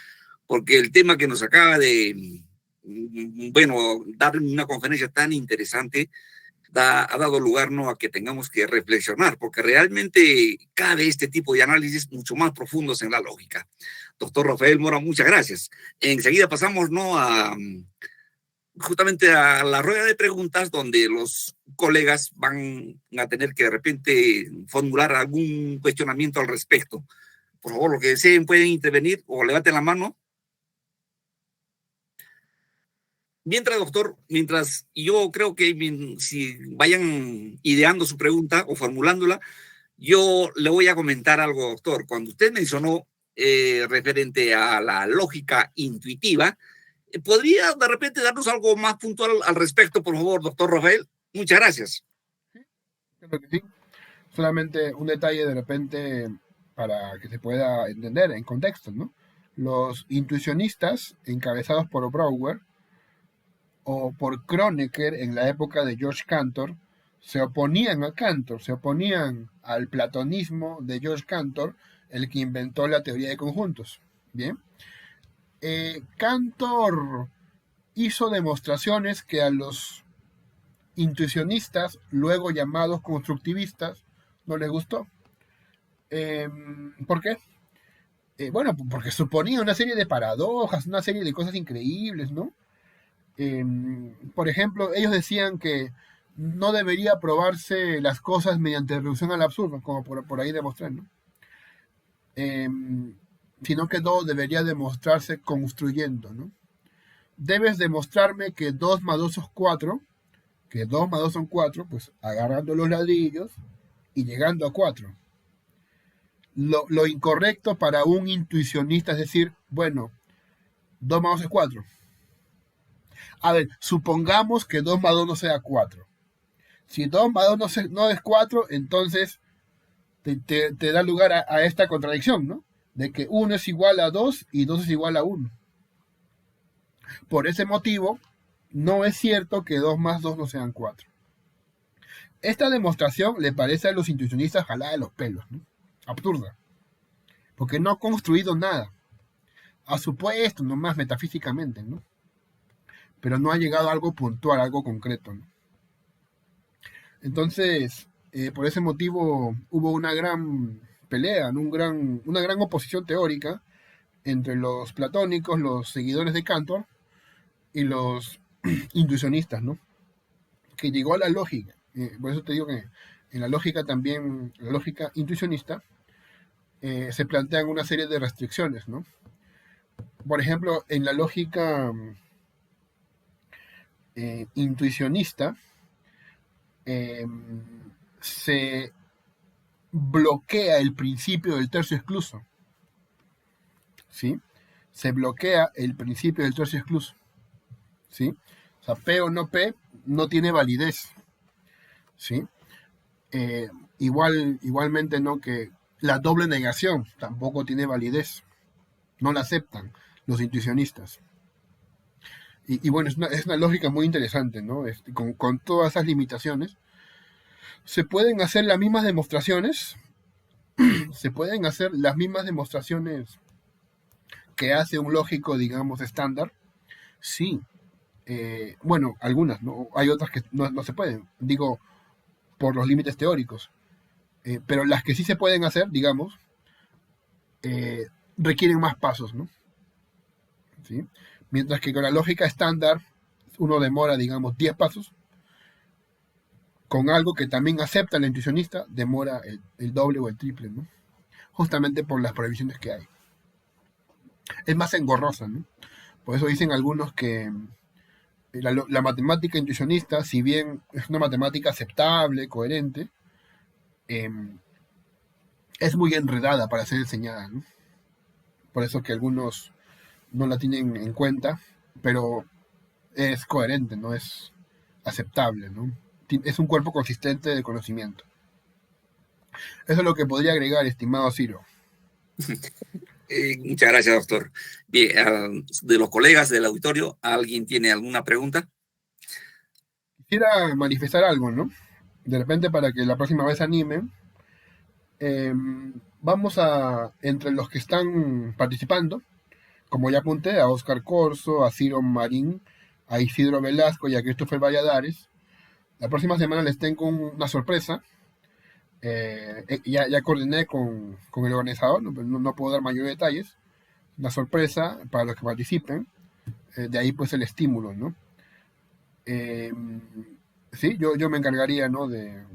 porque el tema que nos acaba de, bueno, dar una conferencia tan interesante ha dado lugar, ¿no?, a que tengamos que reflexionar, porque realmente cabe este tipo de análisis mucho más profundos en la lógica. Doctor Rafael Mora, muchas gracias. Enseguida pasamos, ¿no?, justamente a la rueda de preguntas donde los colegas van a tener que de repente formular algún cuestionamiento al respecto. Por favor, los que deseen pueden intervenir o levanten la mano. Mientras, doctor, yo creo que si vayan ideando su pregunta o formulándola, yo le voy a comentar algo, doctor. Cuando usted mencionó referente a la lógica intuitiva, ¿podría de repente darnos algo más puntual al respecto, por favor, doctor Rafael? Muchas gracias. Creo que sí. Solamente un detalle de repente para que se pueda entender en contexto, ¿no? Los intuicionistas, encabezados por Brouwer o por Kronecker en la época de George Cantor, se oponían a Cantor, se oponían al platonismo de George Cantor, el que inventó la teoría de conjuntos. Bien. Cantor hizo demostraciones que a los intuicionistas, luego llamados constructivistas, no les gustó. ¿Por qué? Bueno, porque suponía una serie de paradojas, una serie de cosas increíbles, ¿no? Por ejemplo, ellos decían que no debería probarse las cosas mediante reducción al absurdo, como por ahí demostrar, ¿no? Sino que todo debería demostrarse construyendo, ¿no? Debes demostrarme que 2 más 2 es 4, que 2 más 2 son 4, pues agarrando los ladrillos y llegando a 4. Lo incorrecto para un intuicionista es decir, bueno, 2 más 2 es 4. A ver, supongamos que 2 más 2 no sea 4. Si 2 más 2 no es 4, entonces te da lugar a esta contradicción, ¿no? De que 1 es igual a 2 y 2 es igual a 1. Por ese motivo, no es cierto que 2 más 2 no sean 4. Esta demostración le parece a los intuicionistas jalada de los pelos, ¿no? Absurda. Porque no ha construido nada. Ha supuesto nomás metafísicamente, ¿no? Pero no ha llegado a algo puntual, algo concreto, ¿no? Entonces, por ese motivo hubo una gran pelea, ¿no? Una gran oposición teórica entre los platónicos, los seguidores de Cantor, y los intuicionistas, ¿no? Que llegó a la lógica. Por eso te digo que en la lógica también, la lógica intuicionista, se plantean una serie de restricciones, ¿no? Por ejemplo, en la lógica intuicionista, se bloquea el principio del tercio excluso, ¿sí? Se bloquea el principio del tercio excluso, ¿sí? O sea, P o no P no tiene validez, ¿sí? Igualmente, ¿no?, que la doble negación tampoco tiene validez, no la aceptan los intuicionistas. Y bueno, es una lógica muy interesante, ¿no? Con todas esas limitaciones, se pueden hacer las mismas demostraciones se pueden hacer las mismas demostraciones que hace un lógico, digamos, estándar. Sí. Bueno, algunas, ¿no? Hay otras que no se pueden, digo, por los límites teóricos. Pero las que sí se pueden hacer, digamos, requieren más pasos, ¿no? ¿Sí? Mientras que con la lógica estándar uno demora, digamos, 10 pasos. Con algo que también acepta el intuicionista, demora el doble o el triple, ¿no? Justamente por las prohibiciones que hay. Es más engorrosa, ¿no? Por eso dicen algunos que la matemática intuicionista, si bien es una matemática aceptable, coherente, es muy enredada para ser enseñada, ¿no? Por eso que algunos no la tienen en cuenta, pero es coherente, ¿no? Es aceptable, ¿no? Es un cuerpo consistente de conocimiento. Eso es lo que podría agregar, estimado Ciro. Muchas gracias, doctor. Bien, de los colegas del auditorio, ¿alguien tiene alguna pregunta? Quisiera manifestar algo, ¿no? De repente, para que la próxima vez animen, vamos a, entre los que están participando, como ya apunté, a Oscar Corso, a Ciro Marín, a Isidro Velasco y a Christopher Valladares, la próxima semana les tengo una sorpresa. Ya coordiné con el organizador, no puedo dar mayores detalles. Una sorpresa para los que participen. De ahí pues el estímulo, ¿no? Sí, yo me encargaría, ¿no? de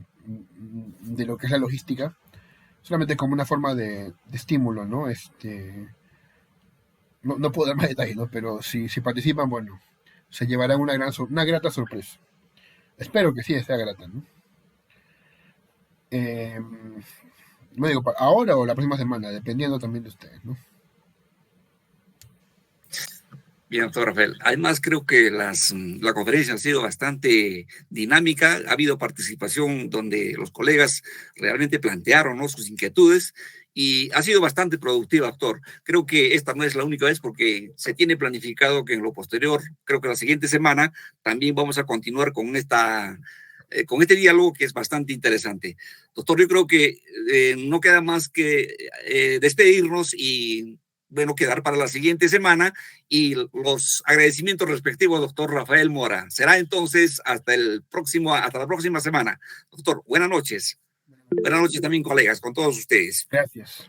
lo que es la logística, solamente como una forma de estímulo, ¿no? No puedo dar más detalles, ¿no? Pero si participan, bueno, se llevarán una grata sorpresa. Espero que sí sea grata, ¿no? No digo ahora o la próxima semana, dependiendo también de ustedes, ¿no? Bien, doctor Rafael. Además, creo que la conferencia ha sido bastante dinámica. Ha habido participación donde los colegas realmente plantearon, ¿no?, sus inquietudes y ha sido bastante productiva, doctor. Creo que esta no es la única vez porque se tiene planificado que en lo posterior, creo que la siguiente semana, también vamos a continuar con con este diálogo que es bastante interesante. Doctor, yo creo que no queda más que despedirnos y, bueno, quedar para la siguiente semana y los agradecimientos respectivos, doctor Rafael Mora. Será entonces hasta la próxima semana. Doctor, buenas noches. Buenas noches también, colegas, con todos ustedes. Gracias.